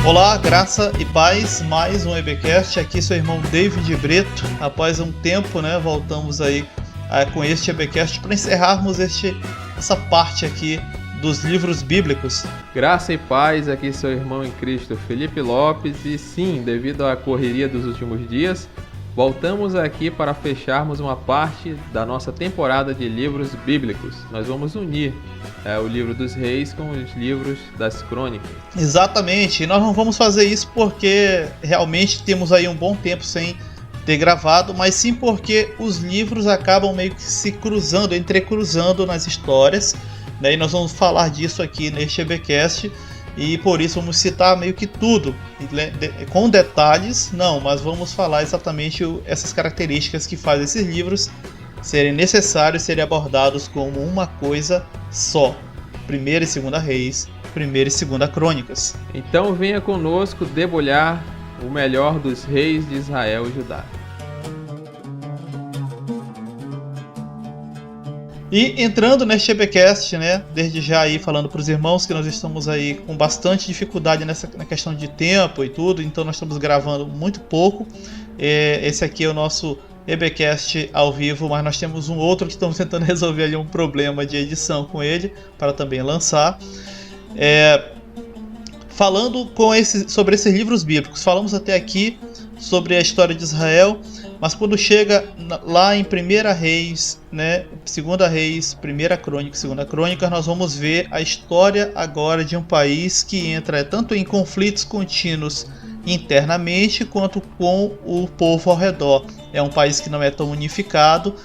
Olá, graça e paz, mais um EBcast, aqui seu irmão David Breto. Após um tempo, voltamos aí com este EBcast para encerrarmos essa parte aqui dos livros bíblicos. Graça e paz, aqui seu irmão em Cristo Felipe Lopes, e sim, devido à correria dos últimos dias, voltamos aqui para fecharmos uma parte da nossa temporada de livros bíblicos. Nós vamos unir o livro dos reis com os livros das crônicas. Exatamente, e nós não vamos fazer isso porque realmente temos aí um bom tempo sem ter gravado, mas sim porque os livros acabam meio que se cruzando, entrecruzando nas histórias, e nós vamos falar disso aqui neste EBcast, e por isso vamos citar meio que tudo, com detalhes, mas vamos falar exatamente essas características que fazem esses livros serem necessários serem abordados como uma coisa só: 1ª e 2ª Reis, 1ª e 2ª Crônicas. Então venha conosco debulhar o melhor dos reis de Israel e Judá. E entrando neste EBcast, desde já aí falando para os irmãos que nós estamos aí com bastante dificuldade na questão de tempo e tudo, então nós estamos gravando muito pouco. Esse aqui é o nosso EBcast ao vivo, mas nós temos um outro que estamos tentando resolver ali um problema de edição com ele, para também lançar. Falando sobre esses livros bíblicos, falamos até aqui sobre a história de Israel, mas quando chega lá em 1ª Reis, 2ª Reis, 1ª Crônica, 2ª Crônica, nós vamos ver a história agora de um país que entra tanto em conflitos contínuos internamente quanto com o povo ao redor. É um país que não é tão unificado.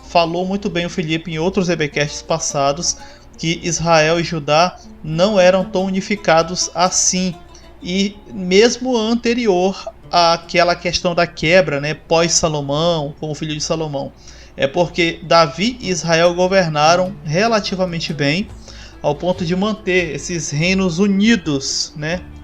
Falou muito bem o Felipe em outros EBcasts passados que Israel e Judá não eram tão unificados assim, e mesmo anterior àquela questão da quebra, pós-Salomão, com o filho de Salomão, é porque Davi e Israel governaram relativamente bem, ao ponto de manter esses reinos unidos,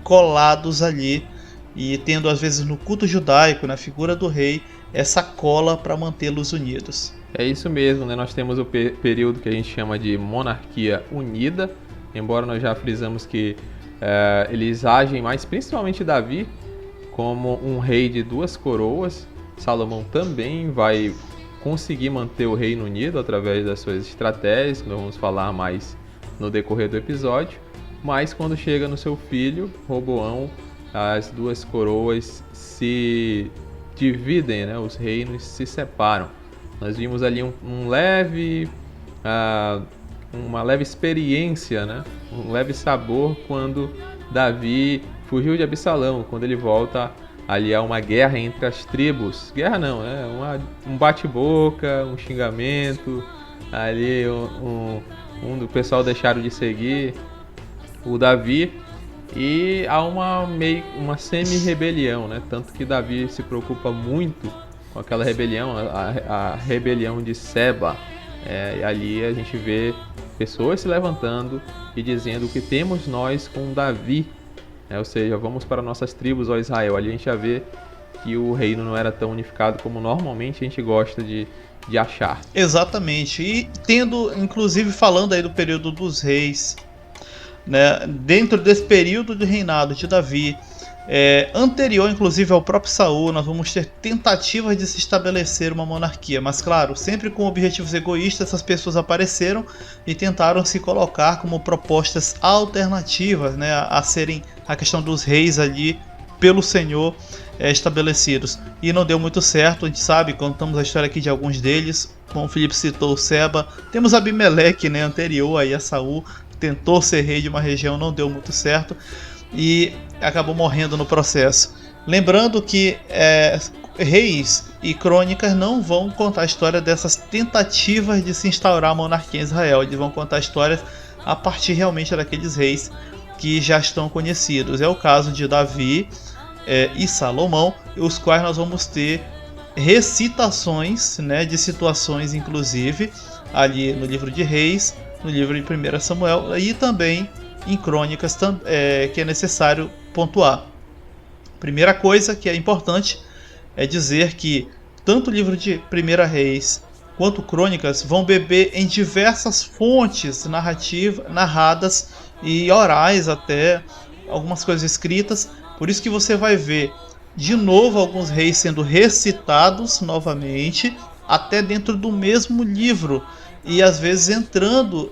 colados ali, e tendo às vezes no culto judaico, na figura do rei, essa cola para mantê-los unidos. É isso mesmo, nós temos o período que a gente chama de monarquia unida, embora nós já frisamos que eles agem mais, principalmente Davi, como um rei de 2 coroas. Salomão também vai conseguir manter o reino unido através das suas estratégias, que nós vamos falar mais no decorrer do episódio, mas quando chega no seu filho, Roboão, as 2 coroas se dividem, os reinos se separam. Nós vimos ali uma leve experiência, um leve sabor quando Davi fugiu de Absalão, quando ele volta ali a uma guerra entre as tribos. Guerra não, um bate-boca, um xingamento, ali do pessoal deixaram de seguir o Davi, e há uma semi-rebelião, tanto que Davi se preocupa muito com aquela rebelião, a rebelião de Seba. E ali a gente vê pessoas se levantando e dizendo: o que temos nós com Davi? Ou seja, vamos para nossas tribos, ó Israel. Ali a gente já vê que o reino não era tão unificado como normalmente a gente gosta de achar. Exatamente, e inclusive falando aí do período dos reis, dentro desse período de reinado de Davi, anterior inclusive ao próprio Saul, nós vamos ter tentativas de se estabelecer uma monarquia, mas claro, sempre com objetivos egoístas. Essas pessoas apareceram e tentaram se colocar como propostas alternativas, a serem a questão dos reis ali pelo Senhor estabelecidos, e não deu muito certo. A gente sabe, contamos a história aqui de alguns deles, como o Felipe citou, Seba. Temos Abimeleque, anterior aí a Saul, tentou ser rei de uma região, não deu muito certo e acabou morrendo no processo. Lembrando que Reis e Crônicas não vão contar a história dessas tentativas de se instaurar a monarquia em Israel. Eles vão contar histórias a partir realmente daqueles reis que já estão conhecidos. É o caso de Davi e Salomão, os quais nós vamos ter recitações, de situações, inclusive ali no livro de Reis, no livro de 1 Samuel, e também em Crônicas, que é necessário pontuar. Primeira coisa que é importante é dizer que tanto o livro de 1 Reis quanto Crônicas vão beber em diversas fontes narradas e orais, até algumas coisas escritas, Por isso que você vai ver de novo alguns reis sendo recitados novamente, até dentro do mesmo livro, e às vezes entrando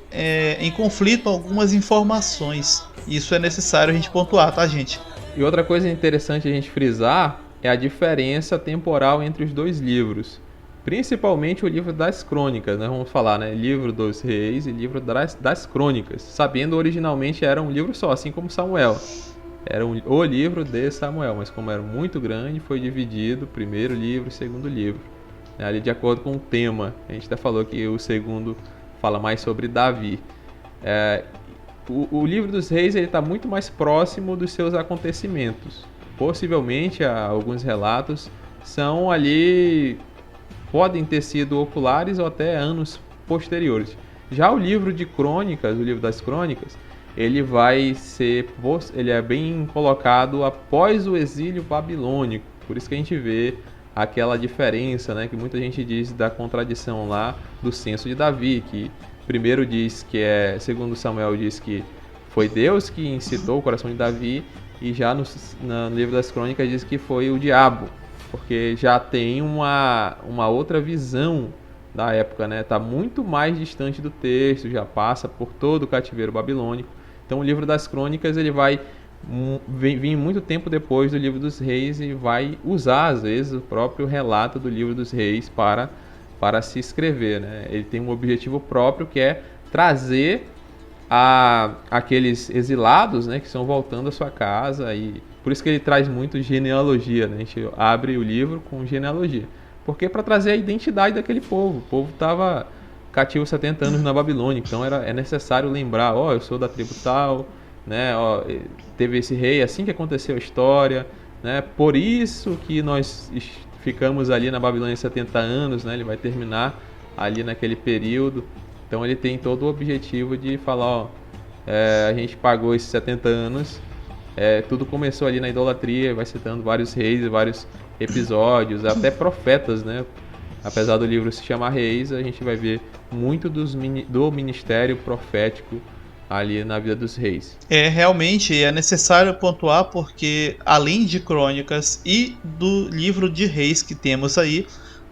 em conflito algumas informações. Isso é necessário a gente pontuar, tá, gente? E outra coisa interessante a gente frisar é a diferença temporal entre os dois livros. Principalmente o livro das crônicas, né? Vamos falar, né? Livro dos reis e livro das crônicas. Sabendo originalmente era um livro só, assim como Samuel. Era o livro de Samuel, mas como era muito grande, foi dividido primeiro livro e segundo livro. Ali de acordo com o tema. A gente até falou que o segundo fala mais sobre Davi. O livro dos reis está muito mais próximo dos seus acontecimentos. Possivelmente, alguns relatos são ali... podem ter sido oculares ou até anos posteriores. Já o livro de crônicas, o livro das crônicas, ele é bem colocado após o exílio babilônico. Por isso que a gente vê aquela diferença, né, que muita gente diz da contradição lá do censo de Davi, que primeiro diz que segundo Samuel diz que foi Deus que incitou o coração de Davi, e já no livro das crônicas diz que foi o diabo, porque já tem uma outra visão da época, né? Tá muito mais distante do texto, já passa por todo o cativeiro babilônico. Então o livro das crônicas ele vai vir muito tempo depois do livro dos reis e vai usar às vezes o próprio relato do livro dos reis para se escrever, né? Ele tem um objetivo próprio, que é trazer aqueles exilados, né, que estão voltando à sua casa, e por isso que ele traz muito genealogia, né? A gente abre o livro com genealogia, porque para trazer a identidade daquele povo. O povo estava cativo 70 anos na Babilônia, então é necessário lembrar, eu sou da tribo tal, né? Teve esse rei, assim que aconteceu a história, né? Por isso que nós ficamos ali na Babilônia 70 anos, né? Ele vai terminar ali naquele período. Então ele tem todo o objetivo de falar, a gente pagou esses 70 anos, tudo começou ali na idolatria, vai citando vários reis, vários episódios, até profetas, né? Apesar do livro se chamar Reis, a gente vai ver muito do ministério profético ali na vida dos reis. Realmente é necessário pontuar, porque além de crônicas e do livro de reis que temos aí,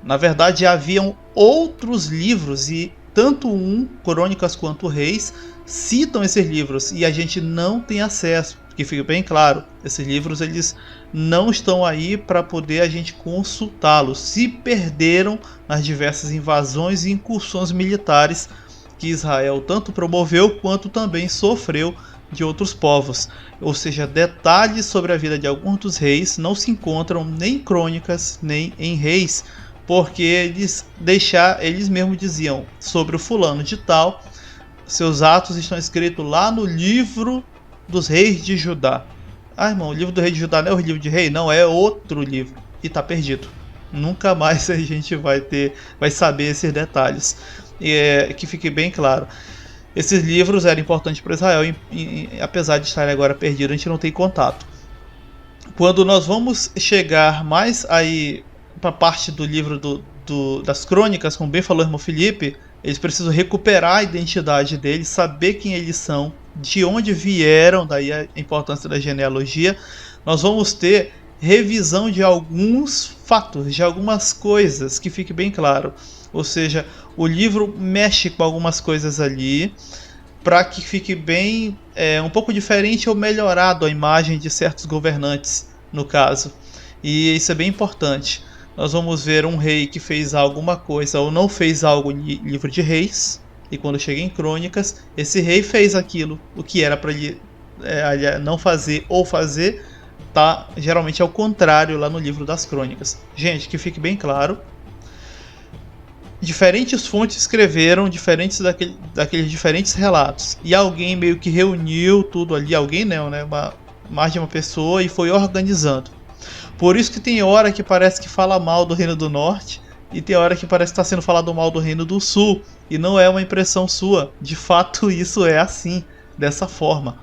na verdade haviam outros livros, e tanto Crônicas quanto Reis citam esses livros e a gente não tem acesso, que fica bem claro, esses livros eles não estão aí para poder a gente consultá-los, se perderam nas diversas invasões e incursões militares que Israel tanto promoveu quanto também sofreu de outros povos. Ou seja, detalhes sobre a vida de alguns dos reis não se encontram nem em Crônicas nem em Reis, porque eles mesmos diziam sobre o fulano de tal, seus atos estão escritos lá no livro dos reis de Judá. Irmão, o livro do rei de Judá não é o livro de rei? Não, é outro livro. E está perdido. Nunca mais a gente vai saber esses detalhes. Que fique bem claro. Esses livros eram importantes para Israel, apesar de estarem agora perdidos, a gente não tem contato. Quando nós vamos chegar mais aí para a parte do livro das crônicas, como bem falou o irmão Felipe, eles precisam recuperar a identidade deles, saber quem eles são, de onde vieram, daí a importância da genealogia. Nós vamos ter revisão de alguns fatos, de algumas coisas, que fique bem claro. Ou seja, o livro mexe com algumas coisas ali, para que fique bem, um pouco diferente ou melhorado a imagem de certos governantes, no caso. E isso é bem importante. Nós vamos ver um rei que fez alguma coisa ou não fez algo em livro de reis, e quando chega em crônicas, esse rei fez aquilo, o que era para ele não fazer ou fazer, tá geralmente ao contrário lá no livro das crônicas. Gente, que fique bem claro, diferentes fontes escreveram daqueles diferentes relatos, e alguém meio que reuniu tudo ali, alguém não, né, mais de uma pessoa, e foi organizando. Por isso que tem hora que parece que fala mal do Reino do Norte, e tem hora que parece que está sendo falado mal do Reino do Sul, e não é uma impressão sua, de fato isso é assim, dessa forma.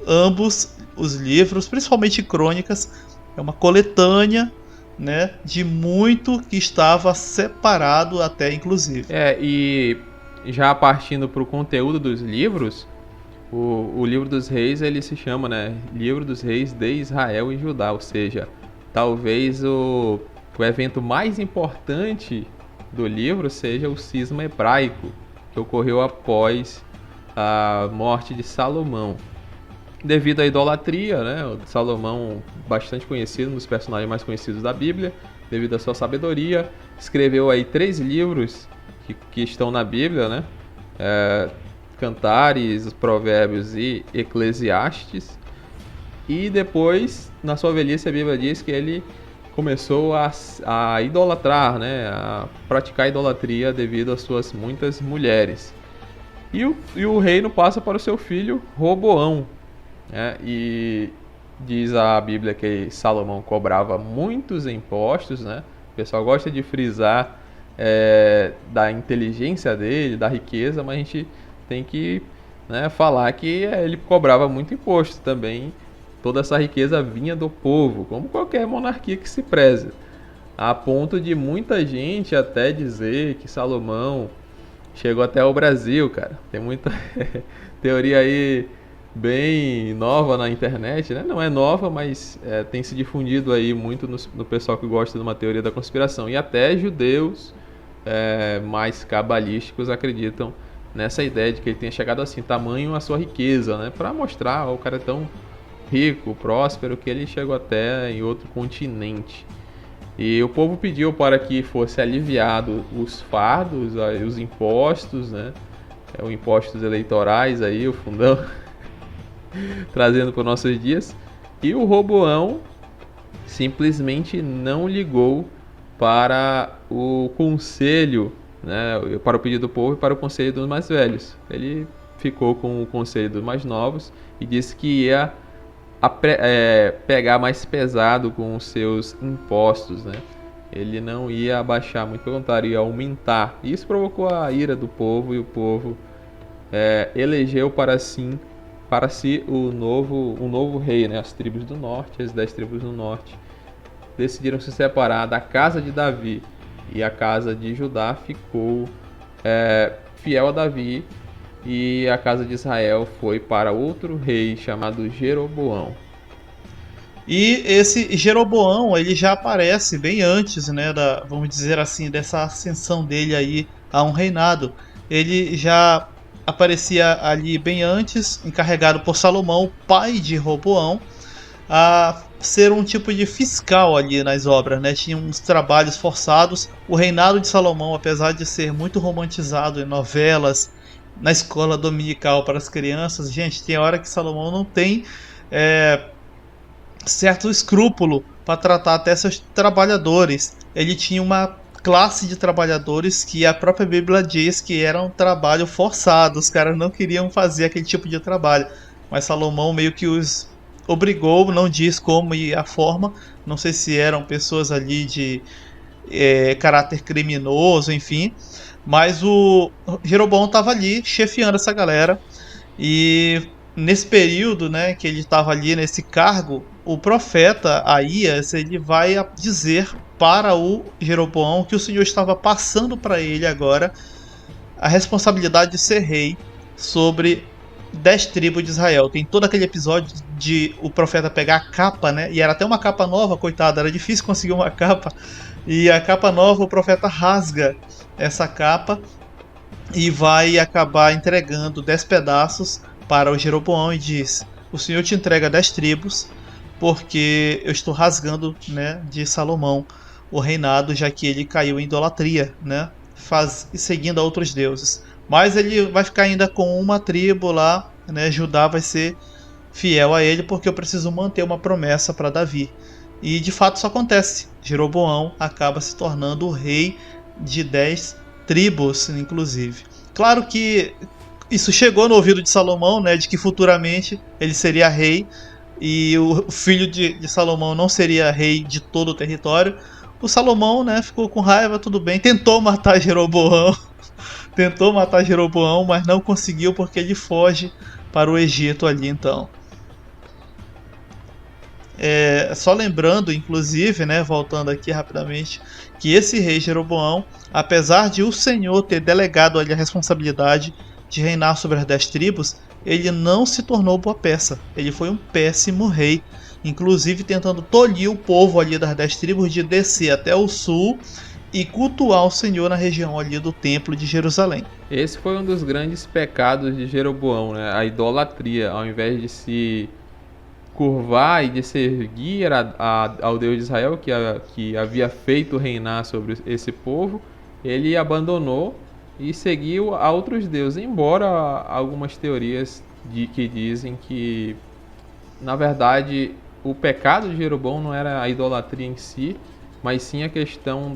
Ambos os livros, principalmente Crônicas, é uma coletânea, né, de muito que estava separado até inclusive. E já partindo para o conteúdo dos livros, o livro dos reis, ele se chama, né, Livro dos Reis de Israel e Judá, ou seja, talvez o evento mais importante do livro seja o cisma hebraico, que ocorreu após a morte de Salomão. Devido à idolatria, né, Salomão, bastante conhecido, um dos personagens mais conhecidos da Bíblia, devido à sua sabedoria, escreveu aí 3 livros que estão na Bíblia, né, Cantares, Provérbios e Eclesiastes. E depois, na sua velhice, a Bíblia diz que ele começou a idolatrar, né, a praticar idolatria devido às suas muitas mulheres. E o reino passa para o seu filho Roboão, né, e diz a Bíblia que Salomão cobrava muitos impostos, né? O pessoal gosta de frisar da inteligência dele, da riqueza, mas a gente tem que, né, falar que ele cobrava muito imposto também. Toda essa riqueza vinha do povo, como qualquer monarquia que se preze. A ponto de muita gente até dizer que Salomão chegou até o Brasil, cara. Tem muita teoria aí bem nova na internet, né? Não é nova, mas tem se difundido aí muito no pessoal que gosta de uma teoria da conspiração. E até judeus mais cabalísticos acreditam nessa ideia de que ele tenha chegado assim, tamanho a sua riqueza, né? Para mostrar, o cara é tão rico, próspero, que ele chegou até em outro continente. E o povo pediu para que fosse aliviado os fardos, os impostos, né? Os impostos eleitorais aí, o fundão, trazendo para os nossos dias. E o Roboão simplesmente não ligou para o conselho, né, para o pedido do povo e para o conselho dos mais velhos. Ele ficou com o conselho dos mais novos e disse que ia pegar mais pesado com os seus impostos, né? Ele não ia abaixar, muito pelo contrário, ia aumentar. Isso provocou a ira do povo, e o povo elegeu para si um novo rei, né? As tribos do norte, as 10 tribos do norte, decidiram se separar da casa de Davi, e a casa de Judá ficou fiel a Davi, e a casa de Israel foi para outro rei chamado Jeroboão. E esse Jeroboão, ele já aparece bem antes, né, vamos dizer assim, dessa ascensão dele aí a um reinado. Ele já aparecia ali bem antes, encarregado por Salomão, pai de Roboão, a ser um tipo de fiscal ali nas obras, né? Tinha uns trabalhos forçados. O reinado de Salomão, apesar de ser muito romantizado em novelas, na escola dominical para as crianças, gente, tem hora que Salomão não tem certo escrúpulo para tratar até seus trabalhadores. Ele tinha uma classe de trabalhadores que a própria Bíblia diz que era um trabalho forçado, os caras não queriam fazer aquele tipo de trabalho, mas Salomão meio que os obrigou, não diz como e a forma, não sei se eram pessoas ali de caráter criminoso, enfim, mas o Jeroboão estava ali chefiando essa galera. E nesse período, né, que ele estava ali nesse cargo, o profeta Aías, ele vai dizer para o Jeroboão que o Senhor estava passando para ele agora a responsabilidade de ser rei sobre 10 tribos de Israel. Tem todo aquele episódio de o profeta pegar a capa, né? E era até uma capa nova, coitado, era difícil conseguir uma capa. E a capa nova, o profeta rasga essa capa e vai acabar entregando 10 pedaços para o Jeroboão e diz: o Senhor te entrega 10 tribos porque eu estou rasgando, né, de Salomão o reinado, já que ele caiu em idolatria, né, seguindo a outros deuses. Mas ele vai ficar ainda com uma tribo lá, né, Judá vai ser fiel a ele porque eu preciso manter uma promessa para Davi. E de fato isso acontece. Jeroboão acaba se tornando o rei de 10 tribos, inclusive. Claro que isso chegou no ouvido de Salomão, né, de que futuramente ele seria rei e o filho de Salomão não seria rei de todo o território. O Salomão, né, ficou com raiva, tudo bem, tentou matar Jeroboão, mas não conseguiu porque ele foge para o Egito ali então. Só lembrando, inclusive, né, voltando aqui rapidamente, que esse rei Jeroboão, apesar de o Senhor ter delegado ali a responsabilidade de reinar sobre as 10 tribos, ele não se tornou boa peça. Ele foi um péssimo rei, inclusive tentando tolir o povo ali das 10 tribos de descer até o sul e cultuar o Senhor na região ali do Templo de Jerusalém. Esse foi um dos grandes pecados de Jeroboão, né? A idolatria. Ao invés de se curvar e de seguir ao Deus de Israel, que havia feito reinar sobre esse povo, ele abandonou e seguiu a outros deuses. Embora algumas teorias que dizem que, na verdade, o pecado de Jeroboão não era a idolatria em si, mas sim a questão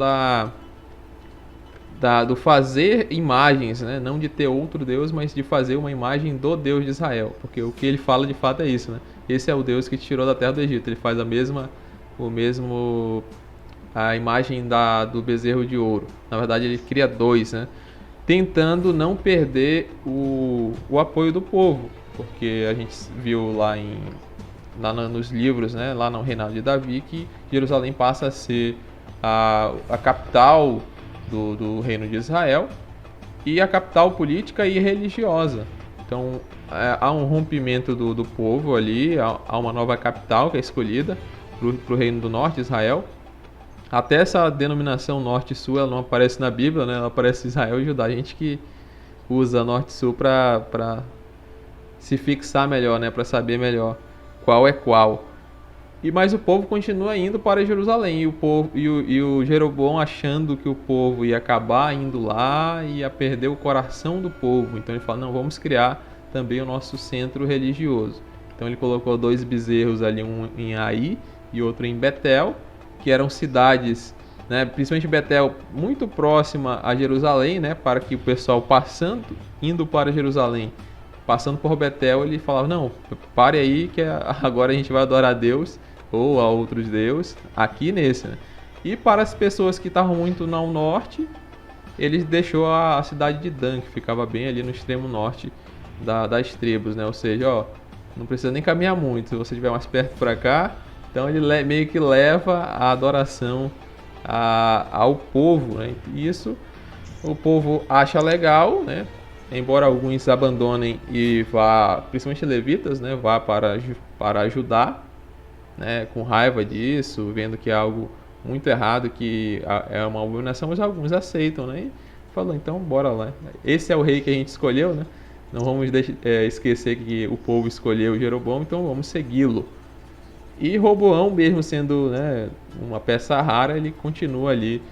do fazer imagens, né? Não de ter outro Deus, mas de fazer uma imagem do Deus de Israel. Porque o que ele fala de fato é isso, né? Esse é o Deus que te tirou da terra do Egito. Ele faz a imagem do bezerro de ouro. Na verdade, ele cria dois, né? Tentando não perder o apoio do povo. Porque a gente viu lá nos livros, né? Lá no reinado de Davi, que Jerusalém passa a ser a capital do reino de Israel e a capital política e religiosa. Então há um rompimento do povo ali, há uma nova capital que é escolhida para o reino do norte, Israel. Até essa denominação norte e sul, ela não aparece na Bíblia, né? Ela aparece Israel e Judá. A gente que usa norte e sul para se fixar melhor, né? Para saber melhor qual é qual. Mas o povo continua indo para Jerusalém, e o Jeroboão, achando que o povo ia acabar indo lá, ia perder o coração do povo. Então ele fala, não, vamos criar também o nosso centro religioso. Então ele colocou 2 bezerros ali, um em Ai e outro em Betel, que eram cidades, né, principalmente Betel, muito próxima a Jerusalém, né, para que o pessoal indo para Jerusalém, passando por Betel, ele falava, não, pare aí que agora a gente vai adorar a Deus ou a outros deuses aqui nesse, né? E para as pessoas que estavam muito no norte, ele deixou a cidade de Dan, que ficava bem ali no extremo norte das tribos, né? Ou seja, ó, não precisa nem caminhar muito, se você estiver mais perto para cá. Então ele meio que leva a adoração ao povo, né? E isso o povo acha legal, né? Embora alguns abandonem e vá, principalmente levitas, né? Vá para ajudar, né? Com raiva disso, vendo que é algo muito errado, que é uma abominação, mas alguns aceitam, né? E falou, então bora lá. Esse é o rei que a gente escolheu, né? Não vamos esquecer que o povo escolheu Jeroboão, então vamos segui-lo. E Roboão, mesmo sendo, né, uma peça rara, ele continua ali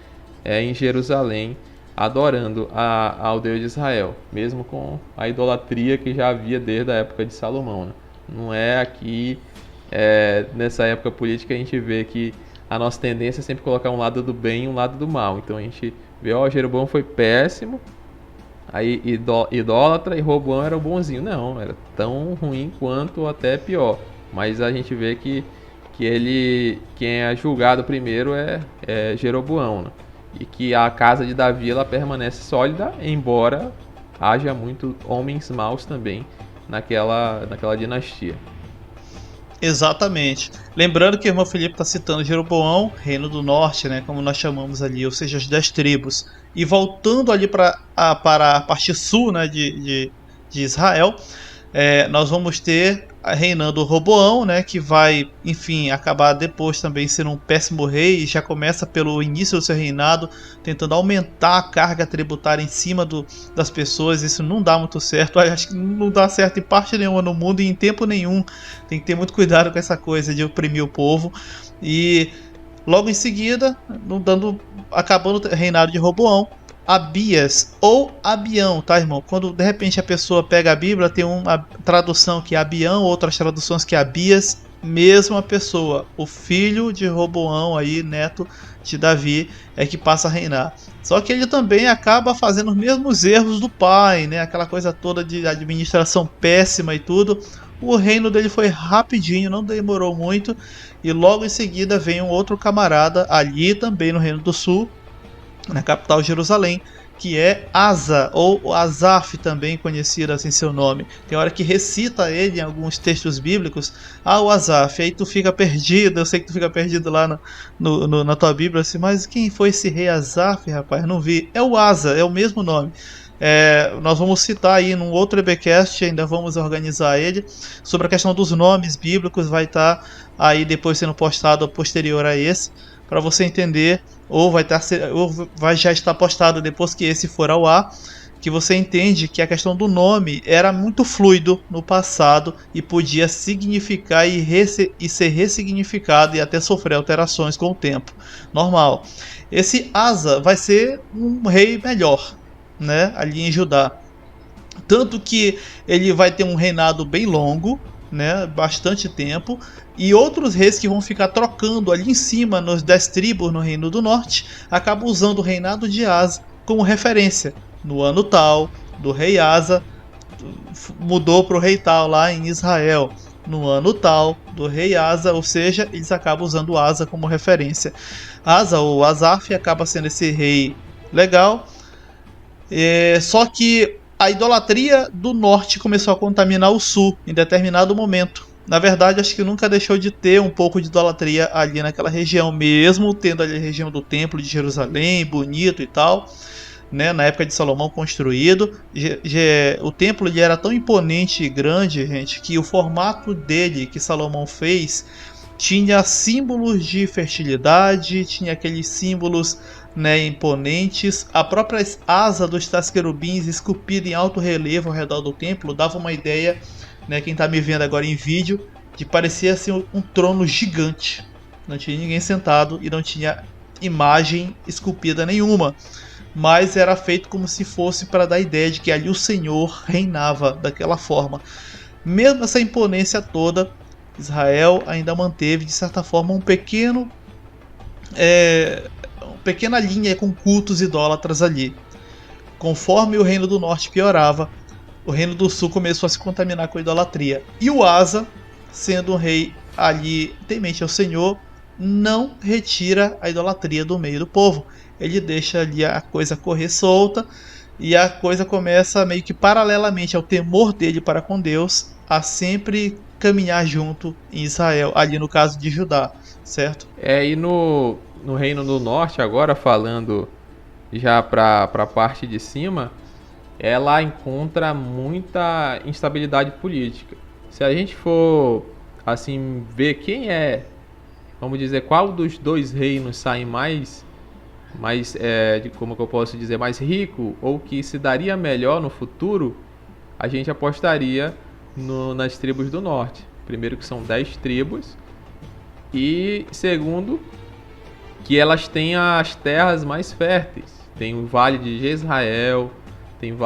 em Jerusalém, adorando ao Deus de Israel, mesmo com a idolatria que já havia desde a época de Salomão, né? Não é aqui, nessa época política, a gente vê que a nossa tendência é sempre colocar um lado do bem e um lado do mal. Então a gente vê, Jeroboão foi péssimo, aí idólatra, e Roboão era o bonzinho. Não, era tão ruim quanto ou até pior. Mas a gente vê que quem é julgado primeiro é Jeroboão, né? E que a casa de Davi ela permanece sólida, embora haja muitos homens maus também naquela dinastia. Exatamente. Lembrando que o irmão Felipe está citando Jeroboão, reino do norte, né, como nós chamamos ali, ou seja, as 10 tribos. E voltando ali para a parte sul, né, de Israel, nós vamos ter reinando Roboão, né, que vai, enfim, acabar depois também sendo um péssimo rei, e já começa pelo início do seu reinado tentando aumentar a carga tributária em cima das pessoas. Isso não dá muito certo, acho que não dá certo em parte nenhuma no mundo e em tempo nenhum. Tem que ter muito cuidado com essa coisa de oprimir o povo. E logo em seguida, acabando o reinado de Roboão, Abias ou Abião, tá, irmão? Quando de repente a pessoa pega a Bíblia, tem uma tradução que é Abião, outras traduções que é Abias, mesma pessoa, o filho de Roboão aí, neto de Davi, é que passa a reinar. Só que ele também acaba fazendo os mesmos erros do pai, né? Aquela coisa toda de administração péssima e tudo. O reino dele foi rapidinho, não demorou muito, e logo em seguida vem um outro camarada ali também no Reino do Sul, na capital Jerusalém, que é Asa, ou Asaf, também conhecido assim seu nome. Tem hora que recita ele em alguns textos bíblicos, o Asaf, aí tu fica perdido, eu sei que tu fica perdido lá na tua Bíblia, assim, mas quem foi esse rei Asaf, rapaz? Não vi. É o Asa, é o mesmo nome. Nós vamos citar aí num outro EBcast, ainda vamos organizar ele, sobre a questão dos nomes bíblicos, vai estar aí depois sendo postado posterior a esse, para você entender, ou vai já estar postado depois que esse for ao ar, que você entende que a questão do nome era muito fluido no passado e podia significar e ser ressignificado e até sofrer alterações com o tempo. Normal. Esse Asa vai ser um rei melhor, né, ali em Judá. Tanto que ele vai ter um reinado bem longo, né, bastante tempo, e outros reis que vão ficar trocando ali em cima nos 10 tribos no Reino do Norte acabam usando o reinado de Asa como referência. No ano tal do rei Asa, mudou para o rei tal lá em Israel. No ano tal do rei Asa, ou seja, eles acabam usando Asa como referência. Asa ou Asaf acaba sendo esse rei legal. Só que a idolatria do norte começou a contaminar o sul em determinado momento. Na verdade, acho que nunca deixou de ter um pouco de idolatria ali naquela região, mesmo tendo ali a região do Templo de Jerusalém, bonito e tal, né, na época de Salomão construído. O templo ele era tão imponente e grande, gente, que o formato dele que Salomão fez tinha símbolos de fertilidade, tinha aqueles símbolos, né, imponentes. A própria asa dos tais querubins esculpida em alto relevo ao redor do templo dava uma ideia, né, quem está me vendo agora em vídeo, de parecer assim um trono gigante. Não tinha ninguém sentado e não tinha imagem esculpida nenhuma, mas era feito como se fosse para dar a ideia de que ali o Senhor reinava daquela forma. Mesmo essa imponência toda, Israel ainda manteve de certa forma uma pequena linha com cultos idólatras ali. Conforme o reino do norte piorava, o reino do sul começou a se contaminar com a idolatria. E o Asa, sendo um rei ali temente ao Senhor, não retira a idolatria do meio do povo. Ele deixa ali a coisa correr solta e a coisa começa meio que paralelamente ao temor dele para com Deus a sempre caminhar junto em Israel, ali no caso de Judá, certo? E no Reino do Norte, agora falando já para a parte de cima, ela encontra muita instabilidade política. Se a gente for assim ver quem vamos dizer, qual dos dois reinos sai mais como que eu posso dizer, mais rico, ou que se daria melhor no futuro, a gente apostaria nas tribos do norte. Primeiro, que são 10 tribos, e segundo, que elas têm as terras mais férteis. Tem o Vale de Jezrael, tem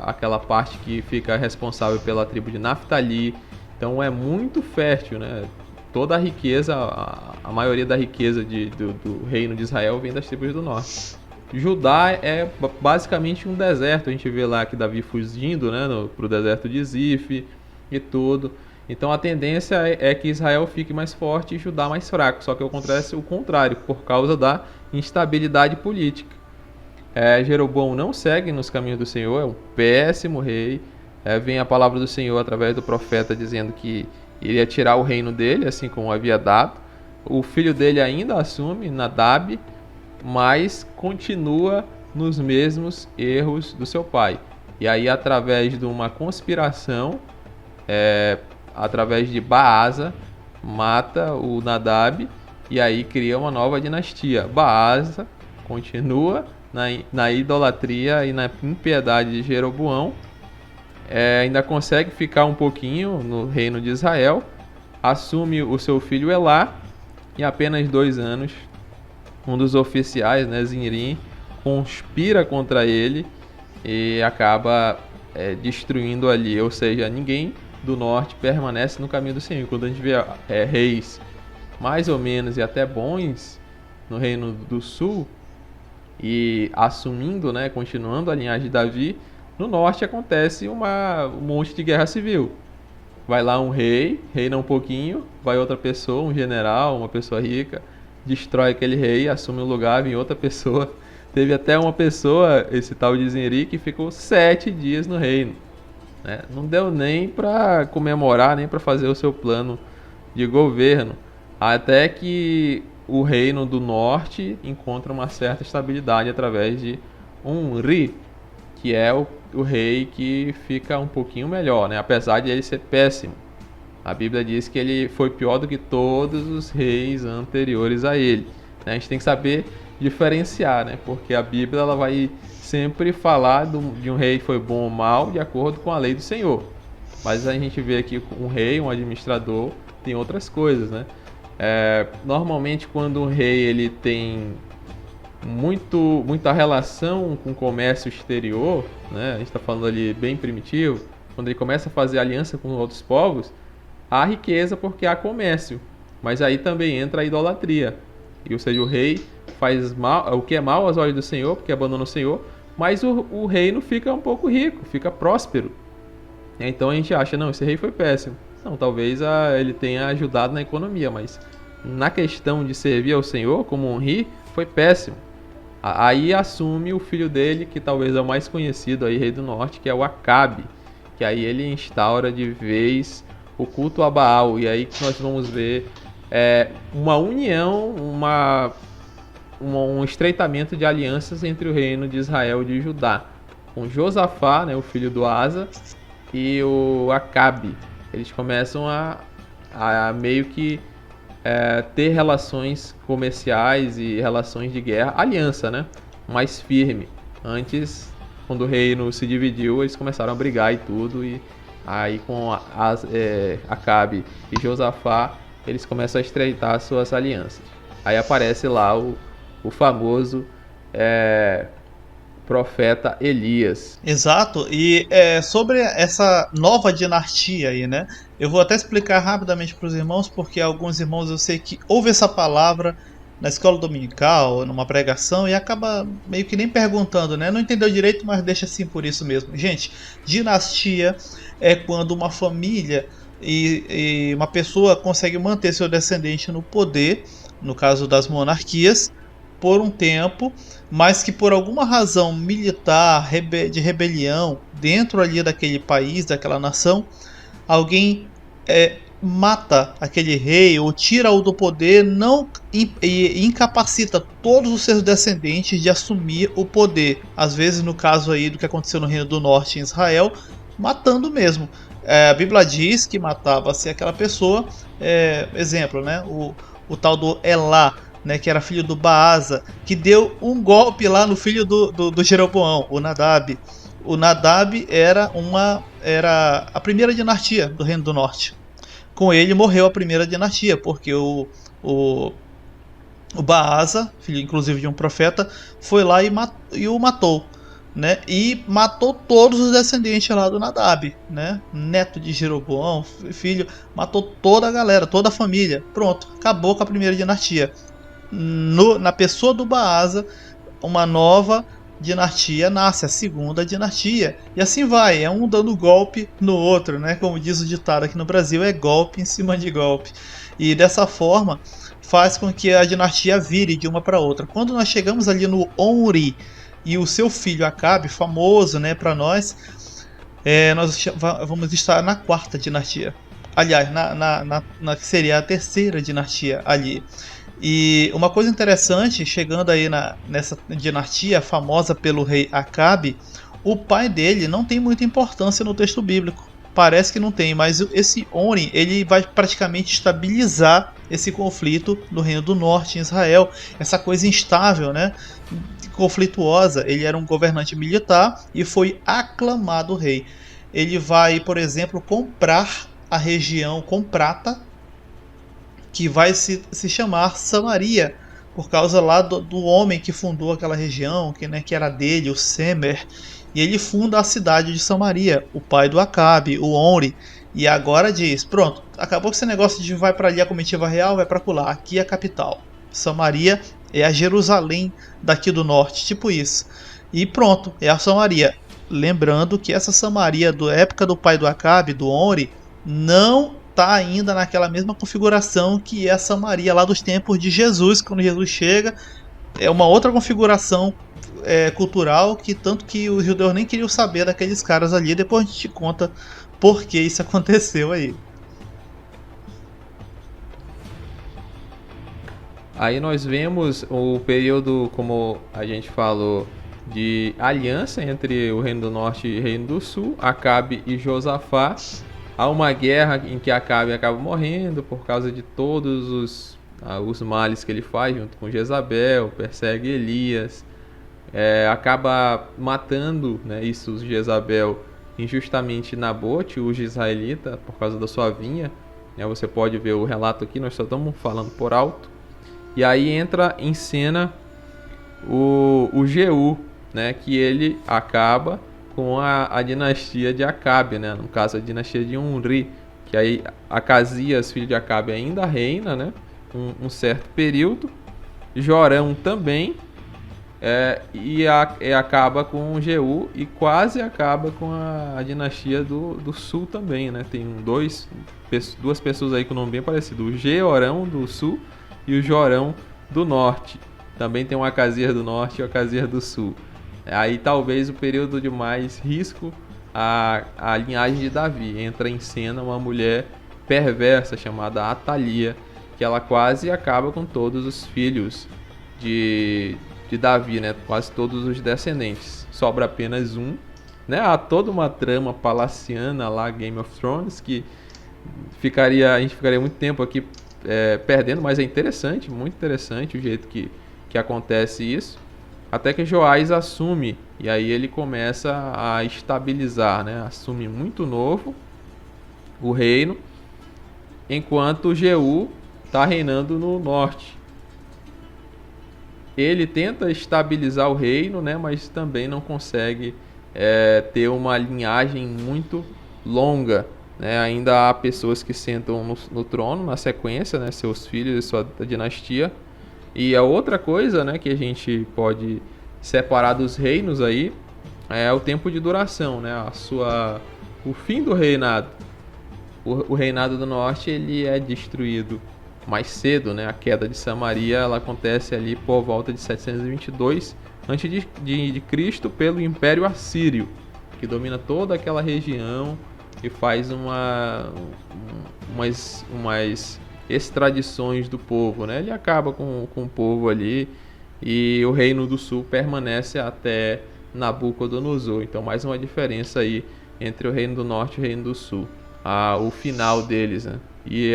aquela parte que fica responsável pela tribo de Naftali. Então é muito fértil, né? Toda a riqueza, a maioria da riqueza do reino de Israel vem das tribos do norte. Judá é basicamente um deserto. A gente vê lá que Davi fugindo, né, para o deserto de Zif e tudo. Então a tendência é que Israel fique mais forte e Judá mais fraco. Só que acontece o contrário, por causa da instabilidade política. Jeroboão não segue nos caminhos do Senhor, é um péssimo rei. Vem a palavra do Senhor através do profeta dizendo que iria tirar o reino dele, assim como havia dado. O filho dele ainda assume, Nadab, mas continua nos mesmos erros do seu pai. E aí, através de uma conspiração, através de Baasa, mata o Nadab e aí cria uma nova dinastia. Baasa continua na idolatria e na impiedade de Jeroboão. Ainda consegue ficar um pouquinho no reino de Israel, assume o seu filho Elá, e apenas 2 anos, um dos oficiais, né, Zinri, conspira contra ele e acaba destruindo ali. Ou seja, ninguém do norte permanece no caminho do Senhor. Quando a gente vê reis mais ou menos e até bons no reino do sul e assumindo, né, continuando a linhagem de Davi, no norte acontece um monte de guerra civil. Vai lá um rei, reina um pouquinho, vai outra pessoa, um general, uma pessoa rica, destrói aquele rei, assume o lugar, vem outra pessoa. Teve até uma pessoa, esse tal de Zinri, que ficou 7 dias no reino. Né? Não deu nem para comemorar, nem para fazer o seu plano de governo. Até que o reino do norte encontra uma certa estabilidade através de Omri, que é o rei que fica um pouquinho melhor, né? Apesar de ele ser péssimo. A Bíblia diz que ele foi pior do que todos os reis anteriores a ele, né? A gente tem que saber diferenciar, né? Porque a Bíblia ela vai sempre falar de um rei que foi bom ou mal de acordo com a lei do Senhor. Mas a gente vê aqui um rei, um administrador, tem outras coisas, né? Normalmente quando um rei ele tem muita relação com o comércio exterior, né? A gente está falando ali bem primitivo, quando ele começa a fazer aliança com outros povos, há riqueza porque há comércio, mas aí também entra a idolatria. E, ou seja, o rei faz mal, o que é mal aos olhos do Senhor, porque abandona o Senhor, mas o reino fica um pouco rico, fica próspero. Então a gente acha, não, esse rei foi péssimo. Não, talvez ele tenha ajudado na economia, mas na questão de servir ao Senhor como um rei, foi péssimo. Aí assume o filho dele, que talvez é o mais conhecido aí, rei do norte, que é o Acabe, que aí ele instaura de vez o culto a Baal, e aí que nós vamos ver uma união, um estreitamento de alianças entre o reino de Israel e de Judá, com Josafá, né, o filho do Asa, e o Acabe. Eles começam a meio que ter relações comerciais e relações de guerra, aliança, né, mais firme. Antes, quando o reino se dividiu, eles começaram a brigar e tudo, e aí com Acabe e Josafá, eles começam a estreitar suas alianças. Aí aparece lá o famoso profeta Elias. Exato, e sobre essa nova dinastia aí, né? Eu vou até explicar rapidamente para os irmãos, porque alguns irmãos eu sei que ouvem essa palavra na escola dominical, numa pregação, e acaba meio que nem perguntando, né? Não entendeu direito, mas deixa assim por isso mesmo. Gente, dinastia é quando uma família e uma pessoa consegue manter seu descendente no poder, no caso das monarquias, por um tempo, mas que por alguma razão militar, de rebelião, dentro ali daquele país, daquela nação, alguém mata aquele rei ou tira-o do poder, não e incapacita todos os seus descendentes de assumir o poder. Às vezes, no caso aí do que aconteceu no Reino do Norte em Israel, matando mesmo. A Bíblia diz que matava-se aquela pessoa, exemplo, né? O tal do Elá, né, que era filho do Baasa, que deu um golpe lá no filho do Jeroboão, o Nadab. O Nadab era a primeira dinastia do Reino do Norte. Com ele morreu a primeira dinastia, porque o Baasa, filho inclusive de um profeta, foi lá e o matou, né? E matou todos os descendentes lá do Nadab, né? Neto de Jeroboão, filho, matou toda a galera, toda a família. Pronto, acabou com a primeira dinastia. Na pessoa do Baasa, uma nova dinastia nasce, a segunda dinastia, e assim vai, é um dando golpe no outro, né? Como diz o ditado aqui no Brasil, é golpe em cima de golpe, e dessa forma faz com que a dinastia vire de uma para outra. Quando nós chegamos ali no Omri e o seu filho Acabe, famoso, né, para nós vamos estar na quarta dinastia, aliás, na que seria a terceira dinastia ali. E uma coisa interessante, chegando aí nessa dinastia famosa pelo rei Acabe, o pai dele não tem muita importância no texto bíblico. Parece que não tem, mas esse Oni, ele vai praticamente estabilizar esse conflito no Reino do Norte, em Israel. Essa coisa instável, né? Conflituosa. Ele era um governante militar e foi aclamado rei. Ele vai, por exemplo, comprar a região com prata, que vai se chamar Samaria, por causa lá do homem que fundou aquela região, que era dele, o Semer, e ele funda a cidade de Samaria, o pai do Acabe, o Onri, e agora diz, pronto, acabou com esse negócio de vai para ali a comitiva real, vai para lá, aqui é a capital, Samaria é a Jerusalém daqui do norte, tipo isso, e pronto, é a Samaria. Lembrando que essa Samaria da época do pai do Acabe, do Onri, não está ainda naquela mesma configuração que é a Samaria lá dos tempos de Jesus, quando Jesus chega, é uma outra configuração cultural, que tanto que os judeus nem queriam saber daqueles caras ali. Depois a gente te conta por que isso aconteceu aí. Aí nós vemos o período, como a gente falou, de aliança entre o Reino do Norte e o Reino do Sul, Acabe e Josafá. Há uma guerra em que Acabe acaba morrendo por causa de todos os males que ele faz junto com Jezabel, persegue Elias, acaba matando, né, isso, Jezabel, injustamente Nabote, o israelita, por causa da sua vinha. Você pode ver o relato aqui, nós só estamos falando por alto. E aí entra em cena o Jeú, né, que ele acaba com a dinastia de Acabe, né, no caso a dinastia de Unri, que aí Acasias, filho de Acabe, ainda reina, né, um certo período. Jorão também, e acaba com o Jeú e quase acaba com a dinastia do sul também, né? Tem duas pessoas aí com nome bem parecido, o Jeorão do sul e o Jorão do norte. Também tem o Acasias do norte e o Acasias do sul. Aí talvez o período de mais risco a linhagem de Davi. Entra em cena uma mulher perversa chamada Atalia, que ela quase acaba com todos os filhos de Davi, né? Quase todos os descendentes. Sobra apenas um, né? Há toda uma trama palaciana lá, Game of Thrones, que a gente ficaria muito tempo aqui perdendo, mas é interessante, muito interessante o jeito que acontece isso. Até que Joás assume, e aí ele começa a estabilizar, né? Assume muito novo o reino, enquanto Jeú está reinando no norte. Ele tenta estabilizar o reino, né, mas também não consegue ter uma linhagem muito longa, né? Ainda há pessoas que sentam no trono na sequência, né, seus filhos e sua dinastia. E a outra coisa, né, que a gente pode separar dos reinos aí é o tempo de duração, né? O fim do reinado. O reinado do norte ele é destruído mais cedo, né? A queda de Samaria ela acontece ali por volta de 722 a.C. pelo Império Assírio, que domina toda aquela região e faz umas extradições do povo, né? Ele acaba com o povo ali e o Reino do Sul permanece até Nabucodonosor. Então mais uma diferença aí entre o Reino do Norte e o Reino do Sul. O final deles, né? E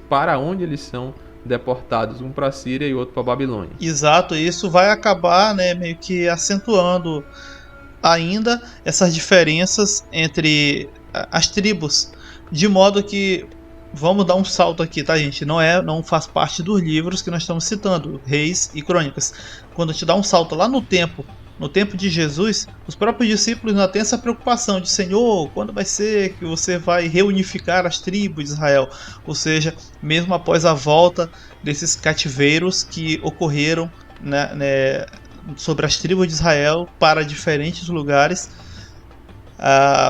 para onde eles são deportados, um para a Síria e outro para a Babilônia. Exato, e isso vai acabar, né, meio que acentuando ainda essas diferenças entre as tribos, de modo que vamos dar um salto aqui, tá, gente? Não faz parte dos livros que nós estamos citando, Reis e Crônicas. Quando te dá um salto lá no tempo de Jesus, os próprios discípulos não têm essa preocupação de Senhor, quando vai ser que você vai reunificar as tribos de Israel? Ou seja, mesmo após a volta desses cativeiros que ocorreram, né, sobre as tribos de Israel para diferentes lugares,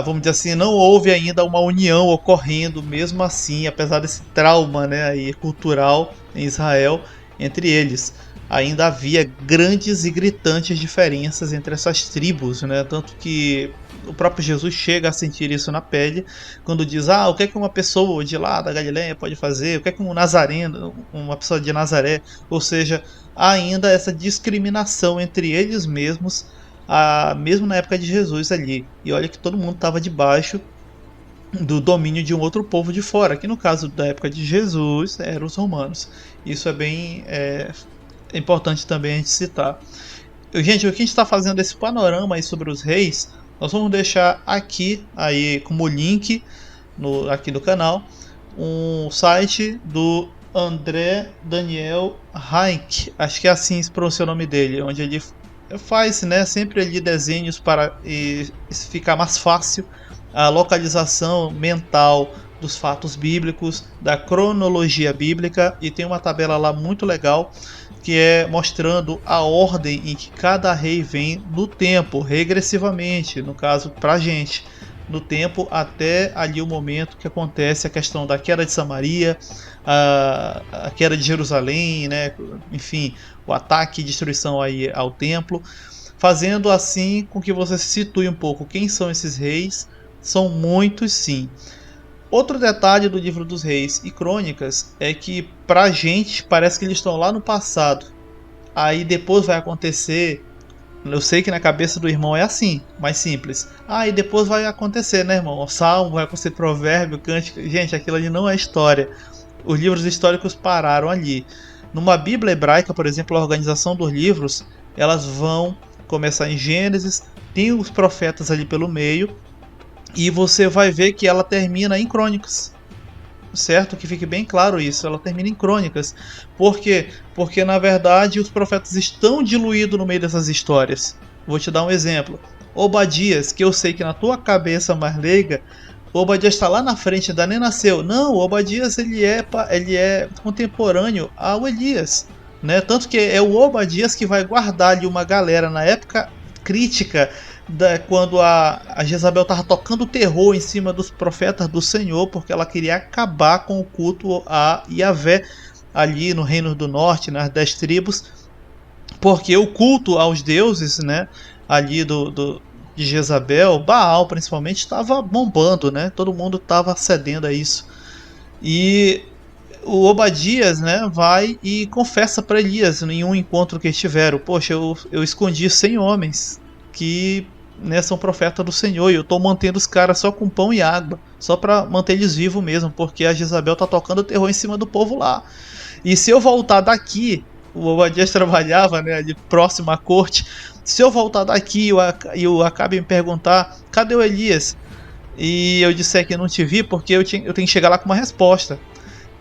vamos dizer assim, não houve ainda uma união ocorrendo, mesmo assim, apesar desse trauma, né, aí, cultural em Israel entre eles. Ainda havia grandes e gritantes diferenças entre essas tribos, né? Tanto que o próprio Jesus chega a sentir isso na pele, quando diz, o que é que uma pessoa de lá da Galileia pode fazer, o que é que um nazareno, uma pessoa de Nazaré, ou seja, há ainda essa discriminação entre eles mesmos, mesmo na época de Jesus ali, e olha que todo mundo estava debaixo do domínio de um outro povo de fora, que no caso da época de Jesus eram os romanos. Isso é bem importante também a gente citar. Gente, o que a gente está fazendo esse panorama aí sobre os reis, nós vamos deixar aqui aí como link aqui do canal um site do André Daniel Heinck, acho que é assim se pronuncia o nome dele, onde ele faz, né, sempre ali desenhos para ficar mais fácil a localização mental dos fatos bíblicos, da cronologia bíblica, e tem uma tabela lá muito legal que é mostrando a ordem em que cada rei vem no tempo, regressivamente, no caso pra gente, no tempo até ali o momento que acontece a questão da queda de Samaria, a queda de Jerusalém, né? Enfim, o ataque e destruição aí ao templo, fazendo assim com que você se situe um pouco quem são esses reis. São muitos, sim. Outro detalhe do livro dos Reis e Crônicas é que pra gente parece que eles estão lá no passado. Aí depois vai acontecer Eu sei que na cabeça do irmão é assim, mais simples. E depois vai acontecer, né, irmão? O Salmo, vai acontecer Provérbio, Cântico. Gente, aquilo ali não é história. Os livros históricos pararam ali. Numa Bíblia hebraica, por exemplo, a organização dos livros, elas vão começar em Gênesis, tem os profetas ali pelo meio, e você vai ver que ela termina em Crônicas. Certo? Que fique bem claro isso, ela termina em Crônicas. Por quê? Porque na verdade os profetas estão diluídos no meio dessas histórias. Vou te dar um exemplo. Obadias, que eu sei que na tua cabeça mais leiga, Obadias está lá na frente, ainda nem nasceu. Não, Obadias ele é contemporâneo ao Elias, né? Tanto que é o Obadias que vai guardar ali uma galera na época crítica, quando a Jezabel estava tocando terror em cima dos profetas do Senhor, porque ela queria acabar com o culto a Yahvé ali no Reino do Norte, nas 10 tribos, porque o culto aos deuses, né, ali de Jezabel, Baal principalmente, estava bombando, né? Todo mundo estava cedendo a isso. E o Obadias, né, vai e confessa para Elias em um encontro que eles tiveram: poxa, eu escondi 100 homens que, né, são profetas do Senhor, e eu estou mantendo os caras só com pão e água, só para manter eles vivos mesmo, porque a Jezabel está tocando terror em cima do povo lá. E se eu voltar daqui, o Obadias trabalhava, né, ali próximo à corte, se eu voltar daqui e o Acabe me perguntar: cadê o Elias? E eu disser que não te vi, porque eu tenho que chegar lá com uma resposta: